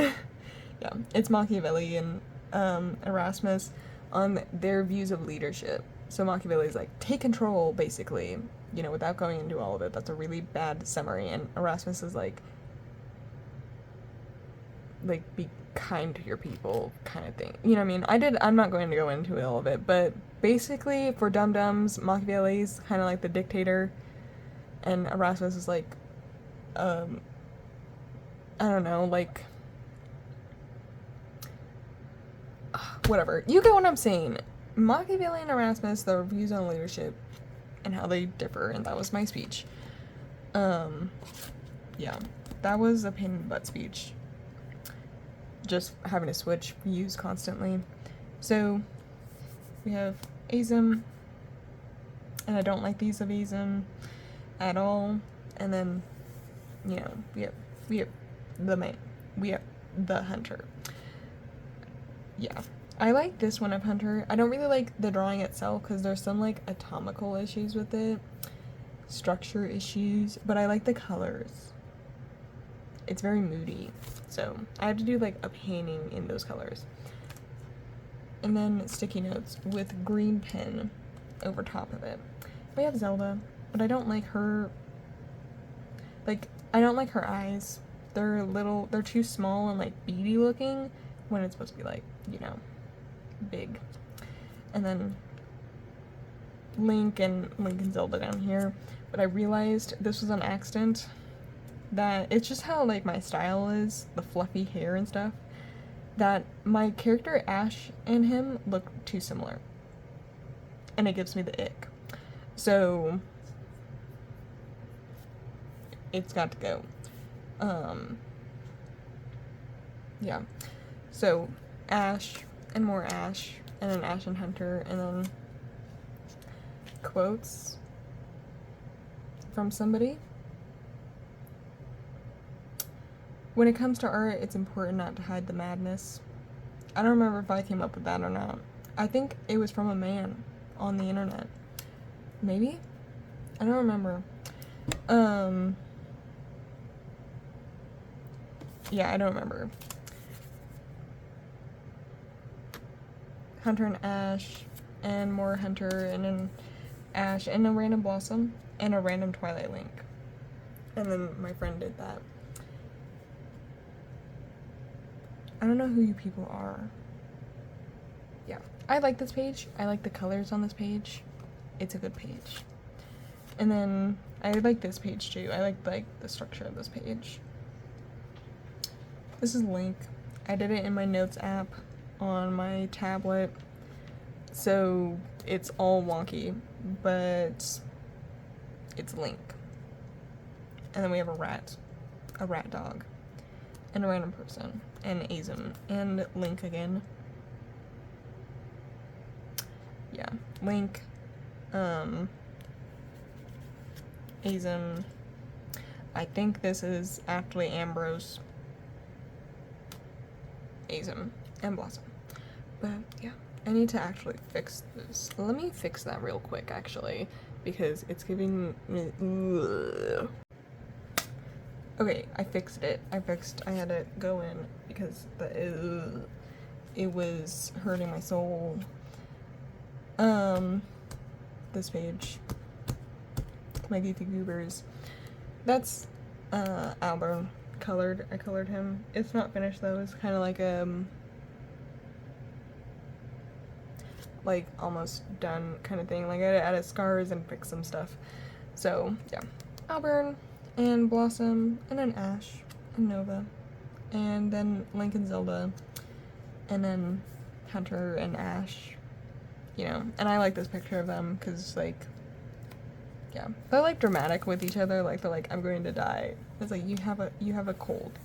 S1: Yeah, it's Machiavelli and Erasmus on their views of leadership. So Machiavelli is like, take control, basically, you know, without going into all of it. That's a really bad summary. And Erasmus is like be kind to your people kind of thing. You know what I mean? I'm not going to go into all of it, but basically, for dum-dums, Machiavelli's kind of like the dictator, and Erasmus is like, I don't know, like, whatever. You get what I'm saying. Machiavelli and Erasmus, their views on leadership and how they differ, and that was my speech. Yeah, that was a pain in the butt speech. Just having to switch views constantly. So we have Azim, and I don't like these of Azim at all. And then, you know, we have the Hunter. Yeah, I like this one of Hunter. I don't really like the drawing itself because there's some like atomical issues with it, structure issues, but I like the colors. It's very moody, so I have to do like a painting in those colors. And then sticky notes with green pen over top of it. We have Zelda, but I don't like her, I don't like her eyes. They're too small and like beady looking when it's supposed to be like, you know, big. And then Link and Zelda down here. But I realized this was an accident, that it's just how like my style is, the fluffy hair and stuff, that my character Ash and him look too similar. And it gives me the ick. So it's got to go. Yeah. So Ash and more Ash, and then Ash and Hunter, and then quotes from somebody. When it comes to art, it's important not to hide the madness. I don't remember if I came up with that or not. I think it was from a man on the internet. Maybe? I don't remember. Yeah, I don't remember. Hunter and Ash, and more Hunter, and then Ash, and a random Blossom, and a random Twilight Link. And then my friend did that. I don't know who you people are. Yeah, I like this page. I like the colors on this page. It's a good page. And then I like this page too. I like the structure of this page. This is Link. I did it in my notes app on my tablet, so it's all wonky, but it's Link. And then we have a rat dog, and a random person, and Azim, and Link again. Yeah, Link, Azim. I think this is actually Ambrose, Azim, and Blossom. But yeah, I need to actually fix this. Let me fix that real quick, actually, because it's giving me... Ugh. Okay, I fixed it. I had to go in because it was hurting my soul. This page, my goofy goobers. That's Albert colored. I colored him. It's not finished though. It's kind of like almost done kind of thing. Like I added scars and fixed some stuff. So yeah, Albert and Blossom, and then Ash and Nova, and then Link and Zelda, and then Hunter and Ash. You know, and I like this picture of them because, like, yeah, they're like dramatic with each other. Like they're like, I'm going to die. It's like you have a cold,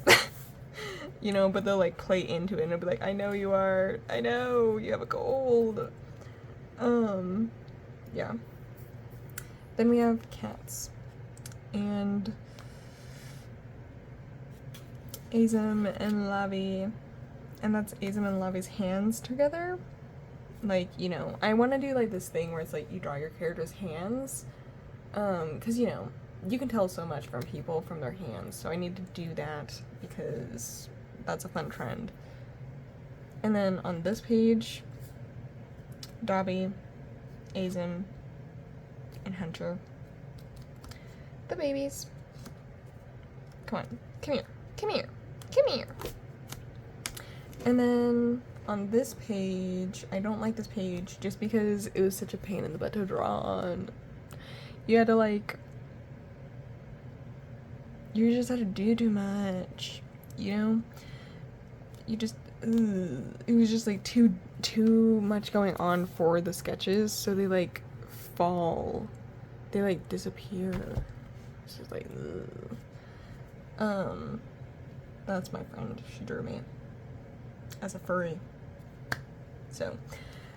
S1: you know. But they'll like play into it and they'll be like, I know you are. I know you have a cold. Yeah. Then we have cats, and Azim and Lavi, and that's Azim and Lavi's hands together. Like, you know, I want to do like this thing where it's like you draw your character's hands, because, you know, you can tell so much from people from their hands, so I need to do that because that's a fun trend. And then on this page, Dobby, Azim, and Hunter, the babies. Come on, come here, come here, come here. And then on this page, I don't like this page just because it was such a pain in the butt to draw on. You had to like, you just had to do too much, you know? You just, it was just like too much going on for the sketches, so they like fall, they like disappear. It's just like, that's my friend. She drew me as a furry. So,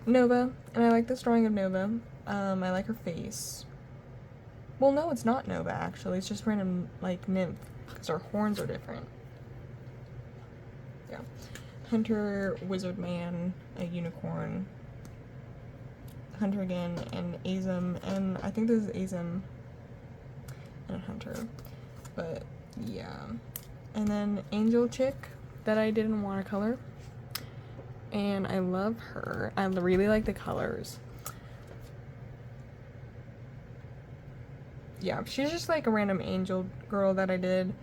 S1: Nova, and I like this drawing of Nova. I like her face. Well, no, it's not Nova, actually. It's just random, like, nymph, because her horns are different. Yeah. Hunter, Wizard Man, a unicorn. Hunter again, and Azim, and I think this is Azim and Hunter. But, yeah. And then Angel Chick that I did in watercolor. And I love her. I really like the colors. Yeah, she's just like a random angel girl that I did.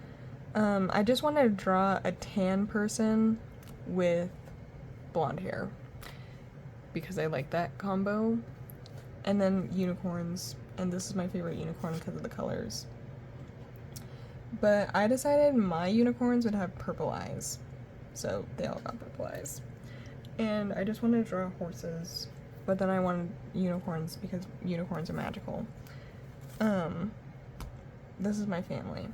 S1: I just wanted to draw a tan person with blonde hair because I like that combo. And then unicorns, and this is my favorite unicorn because of the colors. But I decided my unicorns would have purple eyes, so they all got purple eyes. And I just wanted to draw horses, but then I wanted unicorns because unicorns are magical. This is my family.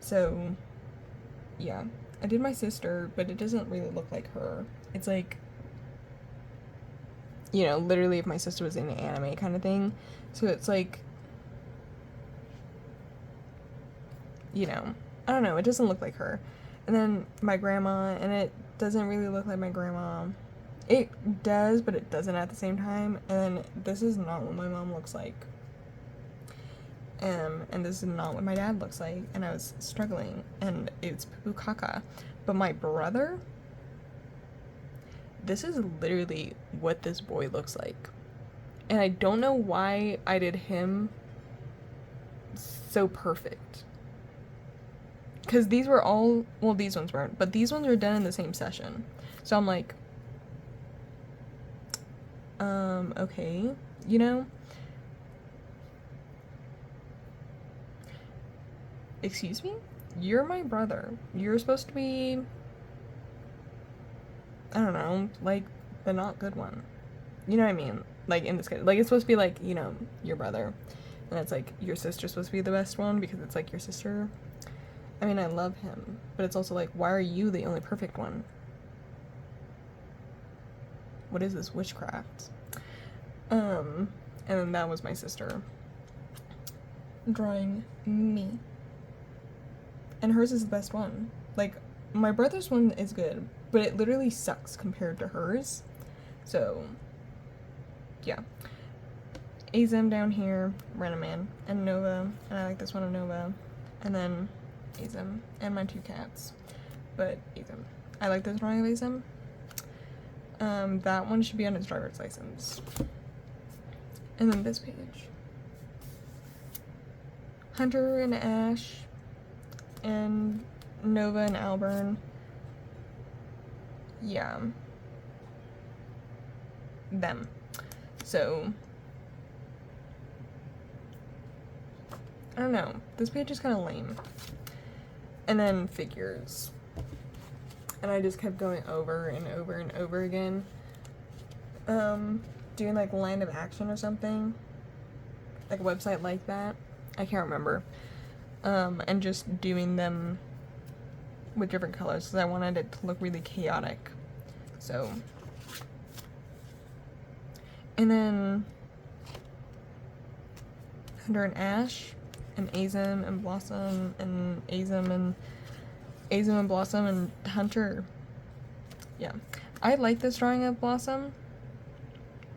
S1: So, yeah. I did my sister, but it doesn't really look like her. It's like, you know, literally if my sister was in an anime kind of thing. So it's like, you know, I don't know, it doesn't look like her. And then my grandma, and it doesn't really look like my grandma. It does, but it doesn't at the same time. And this is not what my mom looks like. And this is not what my dad looks like. And I was struggling, and it's poo caca. But my brother, this is literally what this boy looks like. And I don't know why I did him so perfect. Because these were all, well, these ones weren't, but these ones were done in the same session. So I'm like, okay, you know? Excuse me? You're my brother. You're supposed to be, I don't know, like, the not good one. You know what I mean? Like, in this case, like, it's supposed to be like, you know, your brother. And it's like, your sister's supposed to be the best one because it's like your sister. I mean, I love him, but it's also like, why are you the only perfect one? What is this witchcraft? And then that was my sister drawing me. And hers is the best one. Like, my brother's one is good, but it literally sucks compared to hers. So, yeah. Azim down here, Random Man, and Nova, and I like this one of Nova. And then Azim, and my two cats. But Azim. I like this drawing of Azim. That one should be on his driver's license. And then this page. Hunter and Ash, and Nova and Alburn. Yeah. Them. So, I don't know. This page is kind of lame. And then figures. And I just kept going over and over and over again. Doing like Land of Action or something. Like a website like that. I can't remember. And just doing them with different colors because I wanted it to look really chaotic. So, and then Hunter and Ash, and Azim and Blossom, and Azim and Blossom and Hunter. Yeah, I like this drawing of Blossom,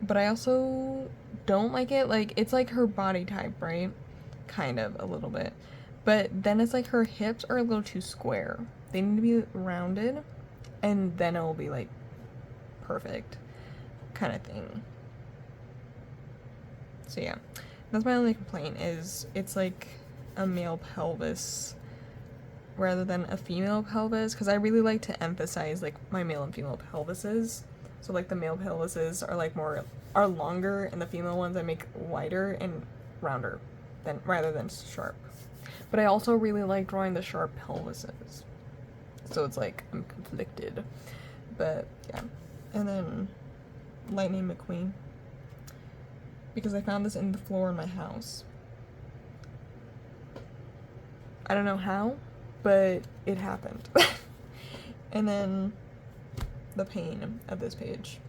S1: but I also don't like it. Like, it's like her body type, right? Kind of, a little bit. But then it's like her hips are a little too square. They need to be rounded, and then it will be like perfect kind of thing. So yeah, that's my only complaint, is it's like a male pelvis rather than a female pelvis, because I really like to emphasize like my male and female pelvises. So like the male pelvises are like are longer, and the female ones I make wider and rounder rather than sharp. But I also really like drawing the sharp pelvises. So it's like I'm conflicted. But yeah. And then Lightning McQueen. Because I found this in the floor in my house. I don't know how, but it happened. And then the pain of this page.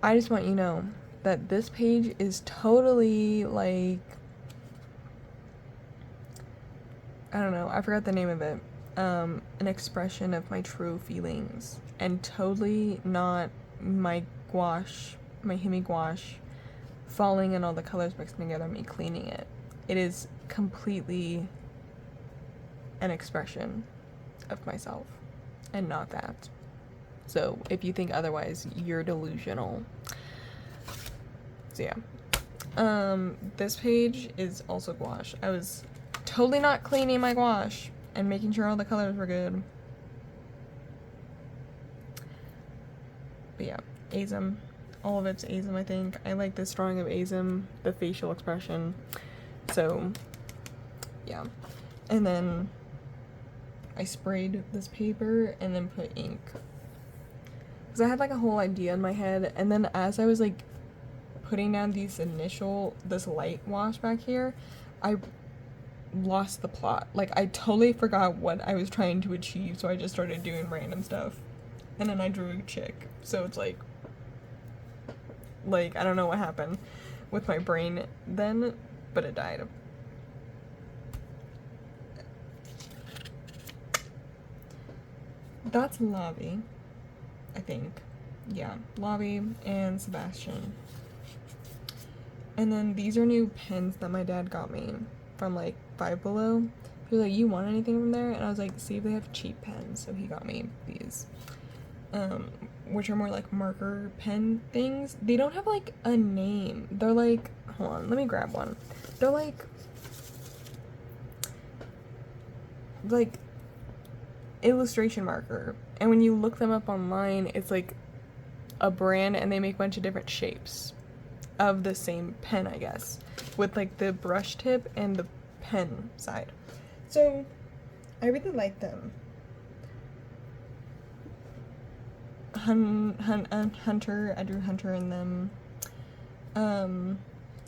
S1: I just want you to know that this page is totally like, I don't know, I forgot the name of it, an expression of my true feelings, and totally not my gouache, my Hemi gouache, falling and all the colors mixed together, me cleaning it. It is completely an expression of myself, and not that. So if you think otherwise, you're delusional. So yeah. This page is also gouache. I was totally not cleaning my gouache and making sure all the colors were good. But yeah, Azim. All of it's Azim, I think. I like this drawing of Azim, the facial expression. So yeah. And then I sprayed this paper and then put ink. Because I had like a whole idea in my head, and then as I was like putting down this light wash back here, I lost the plot. Like, I totally forgot what I was trying to achieve, so I just started doing random stuff. And then I drew a chick. So it's like I don't know what happened with my brain then, but it died. That's Lavi, I think. Yeah, Lavi and Sebastian. And then these are new pens that my dad got me from like Five Below. He was like, you want anything from there? And I was like, see if they have cheap pens. So he got me these, which are more like marker pen things. They don't have like a name. They're like, hold on, let me grab one. They're like illustration marker. And when you look them up online, it's like a brand and they make a bunch of different shapes of the same pen, I guess, with like the brush tip and the pen side. So I really like them. Hunter, I drew Hunter in them.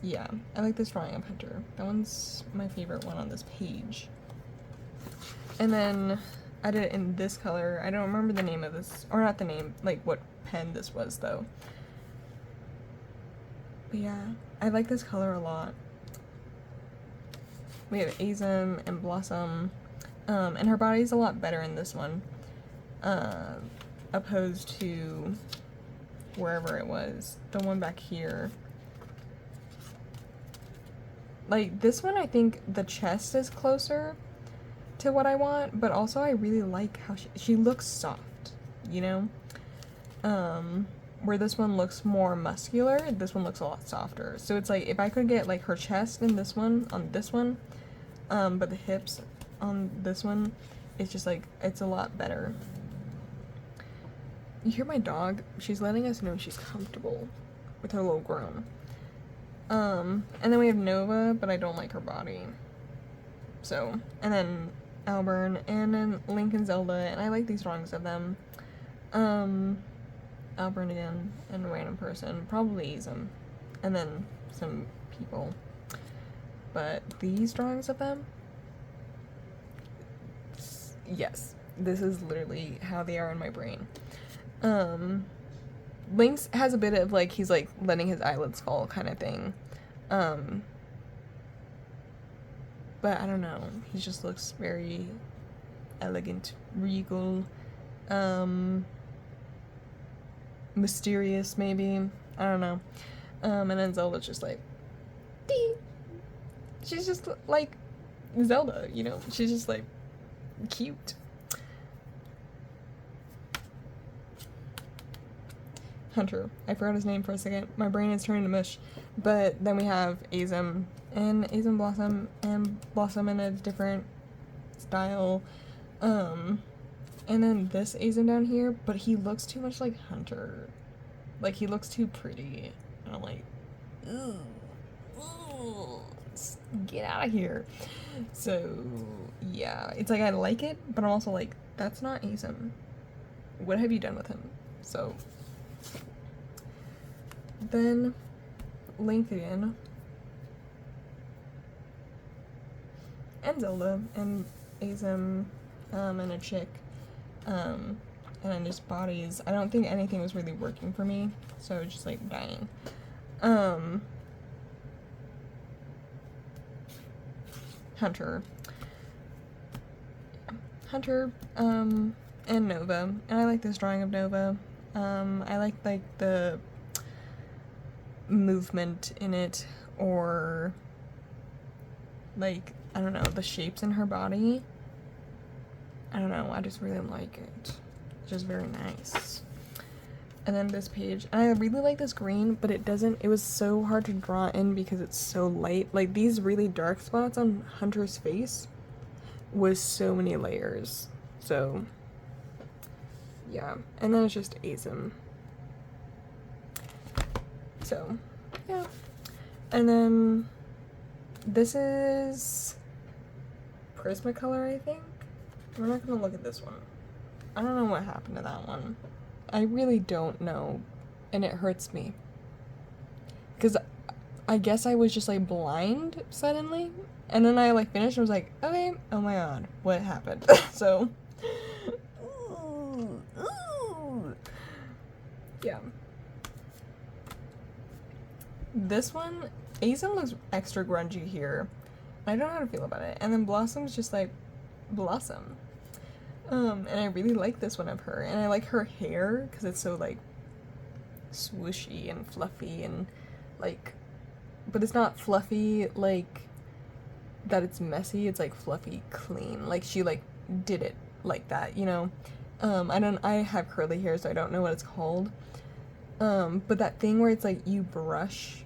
S1: Yeah, I like this drawing of Hunter. That one's my favorite one on this page. And then I did it in this color. I don't remember the name of this, or not the name, like what pen this was though. But yeah, I like this color a lot. We have Azim and Blossom, and her body's a lot better in this one, opposed to wherever it was, the one back here. Like, this one, I think the chest is closer to what I want, but also I really like how she looks soft, you know? Where this one looks more muscular, this one looks a lot softer. So it's like, if I could get like her chest in this one, on this one, but the hips on this one, it's just like, it's a lot better. You hear my dog? She's letting us know she's comfortable with her little groan. And then we have Nova, but I don't like her body. So, and then Alburn, and then Link and Zelda, and I like these drawings of them. Alburn again, and a random person, probably Azim, and then some people. But these drawings of them, yes, this is literally how they are in my brain. Link's has a bit of like, he's like letting his eyelids fall kind of thing. But I don't know, he just looks very elegant, regal, mysterious maybe, I don't know. And then Zelda's just like, dee. She's just like Zelda, you know, she's just like cute. Hunter, I forgot his name for a second, my brain is turning to mush. But then we have Azim, and Azim Blossom, and Blossom in a different style. And then this Azim down here, but he looks too much like Hunter. Like, he looks too pretty. And I'm like, ooh, get out of here. So, yeah, it's like, I like it, but I'm also like, that's not Azim. What have you done with him? So, then Link again. and Zelda, and Azim, and a chick, and then just bodies. I don't think anything was really working for me, so I was just, like, dying. Hunter, and Nova, and I like this drawing of Nova. I like the movement in it, or like, I don't know, the shapes in her body. I don't know, I just really like it. It's just very nice. And then this page, and I really like this green, but it was so hard to draw in because it's so light. Like, these really dark spots on Hunter's face was so many layers. So, yeah. And then it's just Azim. So, yeah. And then this is Prismacolor, I think. We're not gonna look at this one. I don't know what happened to that one. I really don't know, and it hurts me. Because I guess I was just, like, blind suddenly, and then I, like, finished and was like, okay, oh my god, what happened? So, yeah. This one, Azim looks extra grungy here. I don't know how to feel about it. And then Blossom's just, like, Blossom. And I really like this one of her, and I like her hair, because it's so, like, swooshy and fluffy, and, like, but it's not fluffy, like, that it's messy, it's, like, fluffy clean, like, she, like, did it like that, you know? I have curly hair, so I don't know what it's called, but that thing where it's, like, you brush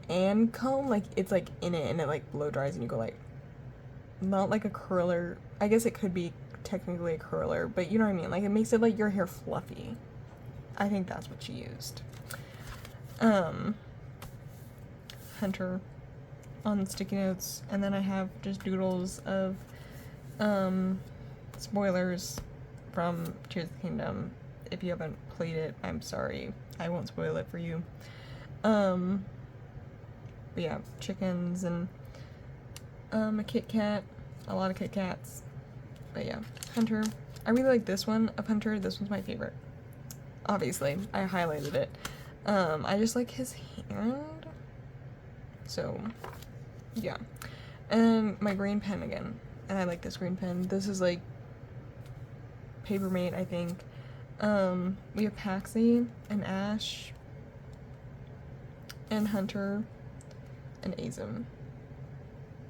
S1: and comb, like, it's, like, in it, and it, like, blow dries, and you go, like, not like a curler, I guess it could be technically a curler, but you know what I mean, like, it makes it, like, your hair fluffy. I think that's what she used. Hunter on sticky notes, and then I have just doodles of spoilers from Tears of the Kingdom. If you haven't played it, I'm sorry, I won't spoil it for you. But yeah, chickens and a Kit Kat, a lot of Kit Kats. But yeah, Hunter. I really like this one of Hunter. This one's my favorite. Obviously, I highlighted it. I just like his hand. So, yeah. And my green pen again. And I like this green pen. This is like Papermate, I think. We have Paxi and Ash and Hunter and Azim.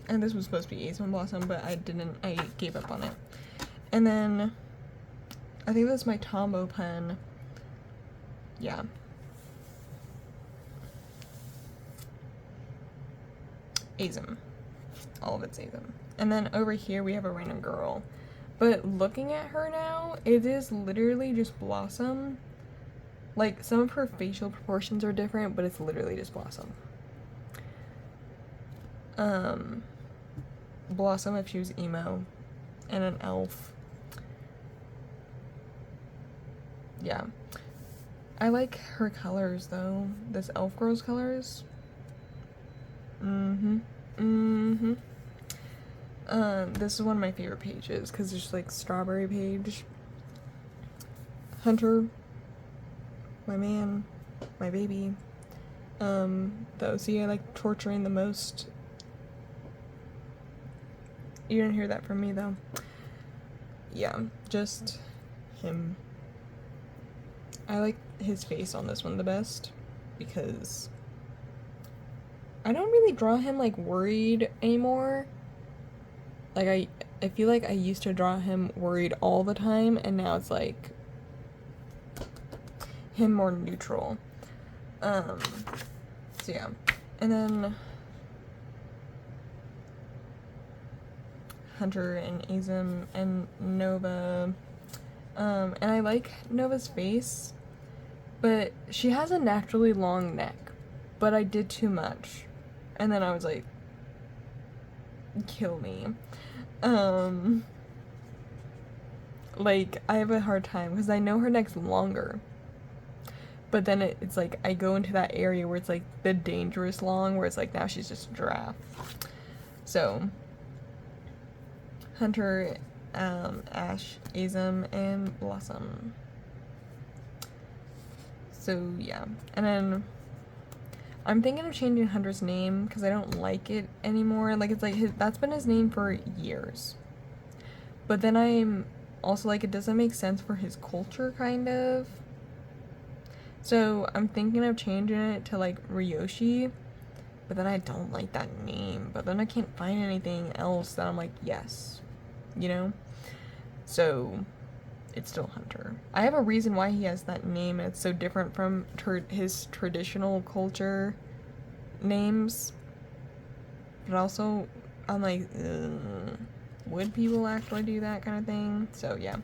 S1: And this was supposed to be Azim and Blossom, but I gave up on it. And then, I think this is my Tombow pen. Yeah. Azim. All of it's Azim. And then over here we have a random girl. But looking at her now, it is literally just Blossom. Like, some of her facial proportions are different, but it's literally just Blossom. Blossom if she was emo, and an elf. Yeah. I like her colors, though. This elf girl's colors. This is one of my favorite pages, because it's just, like, strawberry page. Hunter. My man. My baby. The OC I like torturing the most. You didn't hear that from me, though. Yeah, just him. I like his face on this one the best, because I don't really draw him, like, worried anymore. Like, I feel like I used to draw him worried all the time, and now it's, like, him more neutral. So yeah. And then Hunter and Azim and Nova. And I like Nova's face, but she has a naturally long neck, but I did too much. And then I was like, kill me. Like, I have a hard time, because I know her neck's longer. But then it's like, I go into that area where it's like the dangerous long, where it's like, now she's just a giraffe. So, Hunter, Ash, Azem, and Blossom. So yeah, and then I'm thinking of changing Hunter's name because I don't like it anymore. Like, it's like that's been his name for years. But then I'm also like, it doesn't make sense for his culture, kind of. So I'm thinking of changing it to like Ryoshi, but then I don't like that name. But then I can't find anything else that I'm like, yes, you know? So it's still Hunter. I have a reason why he has that name, and it's so different from his traditional culture names. But also, I'm like, would people actually do that kind of thing? So yeah.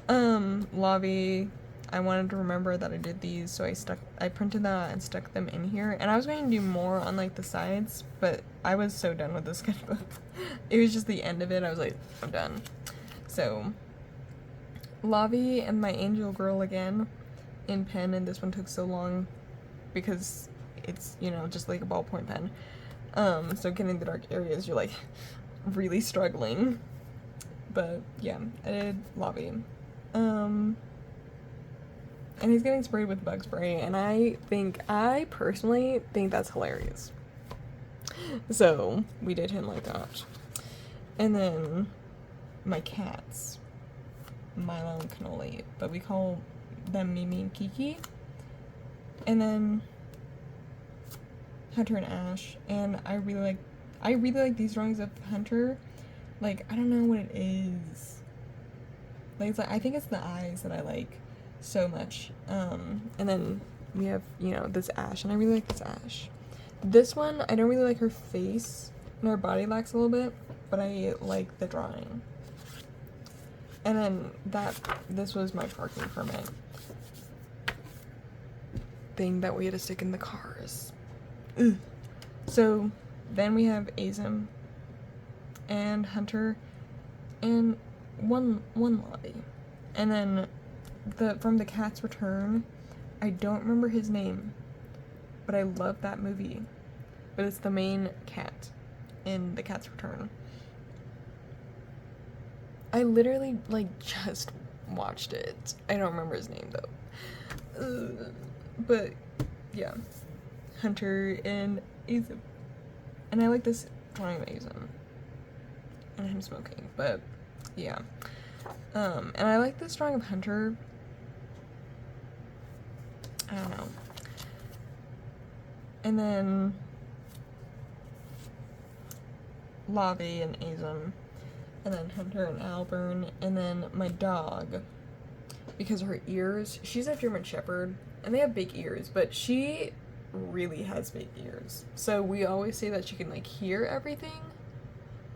S1: Lavi, I wanted to remember that I did these, so I printed that and stuck them in here. And I was going to do more on like the sides, but I was so done with the sketchbook. It was just the end of it. I was like, I'm done. So Lavi and my angel girl again in pen, and this one took so long because it's, you know, just like a ballpoint pen. So getting the dark areas, you're like really struggling. But yeah, I did Lavi. And he's getting sprayed with bug spray, and I personally think that's hilarious. So we did him like that. And then my cats, Milo and Cannoli, but we call them Mimi and Kiki. And then Hunter and Ash, and I really like these drawings of Hunter. Like, I don't know what it is. Like, it's like, I think it's the eyes that I like so much. And then we have, you know, this Ash, and I really like this Ash. This one, I don't really like her face, and her body lacks a little bit, but I like the drawing. And then this was my parking permit thing that we had to stick in the cars. Ugh. So then we have Azem and Hunter and one lobby. And then from The Cat's Return, I don't remember his name, but I love that movie. But it's the main cat in The Cat's Return. I literally, like, just watched it. I don't remember his name, though. But, yeah. Hunter and Azem. And I like this drawing of Azem. And him smoking, but, yeah. And I like this drawing of Hunter. I don't know. And then Lavi and Azem. And then Hunter and Alburn, and then my dog, because her ears, she's a German Shepherd, and they have big ears, but she really has big ears. So we always say that she can, like, hear everything,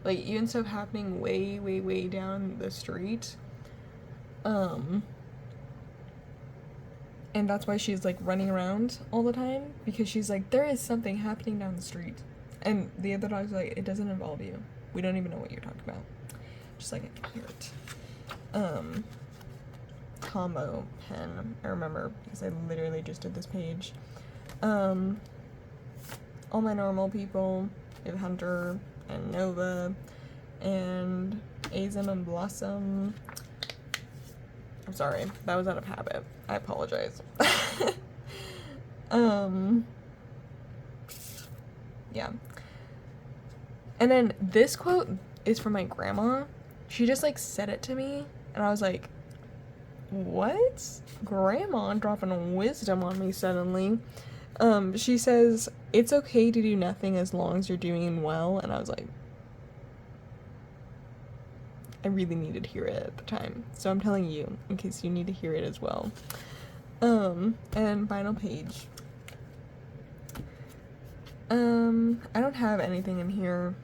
S1: like, even stuff happening way, way, way down the street. And that's why she's, like, running around all the time, because she's like, there is something happening down the street. And the other dog's like, it doesn't involve you. We don't even know what you're talking about. Just like I can hear it. Combo pen, I remember, because I literally just did this page. All my normal people, we have Hunter and Nova and Azem and Blossom. I'm sorry, that was out of habit. I apologize. Yeah. And then this quote is from my grandma. She just, like, said it to me, and I was like, what? Grandma dropping wisdom on me suddenly. She says, it's okay to do nothing as long as you're doing well, and I was like, I really needed to hear it at the time, so I'm telling you, in case you need to hear it as well. And final page. I don't have anything in here.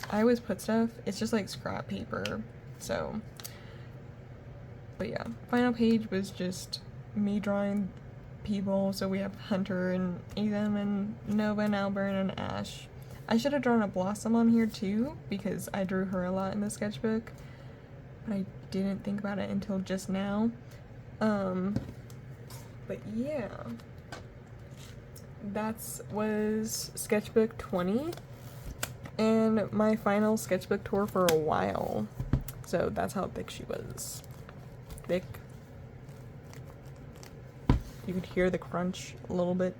S1: I always put stuff, it's just like scrap paper, so, but yeah, final page was just me drawing people, so we have Hunter and Azem and Nova and Alburn and Ash. I should have drawn a Blossom on here too, because I drew her a lot in the sketchbook, but I didn't think about it until just now. But yeah, was sketchbook 20. And my final sketchbook tour for a while. So that's how thick she was. Thick. You could hear the crunch a little bit.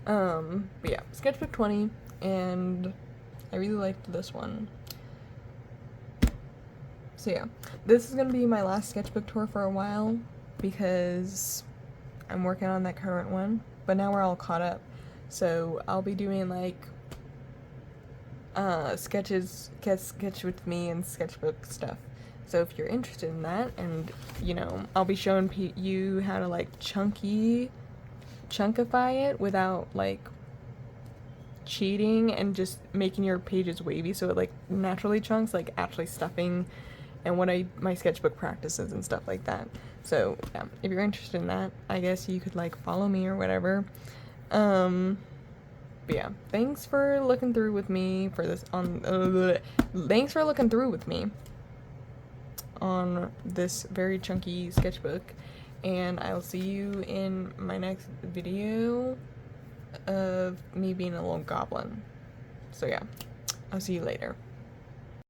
S1: But yeah, Sketchbook 20, and I really liked this one. So yeah, this is gonna be my last sketchbook tour for a while because I'm working on that current one, but now we're all caught up. So I'll be doing like sketch with me and sketchbook stuff. So if you're interested in that, and you know, I'll be showing you how to like chunkify it without like cheating and just making your pages wavy so it like naturally chunks, like actually stuffing and what my sketchbook practices and stuff like that. So yeah, if you're interested in that, I guess you could like follow me or whatever. But yeah, thanks for looking through with me for this thanks for looking through with me on this very chunky sketchbook, and I'll see you in my next video of me being a little goblin. So yeah, I'll see you later.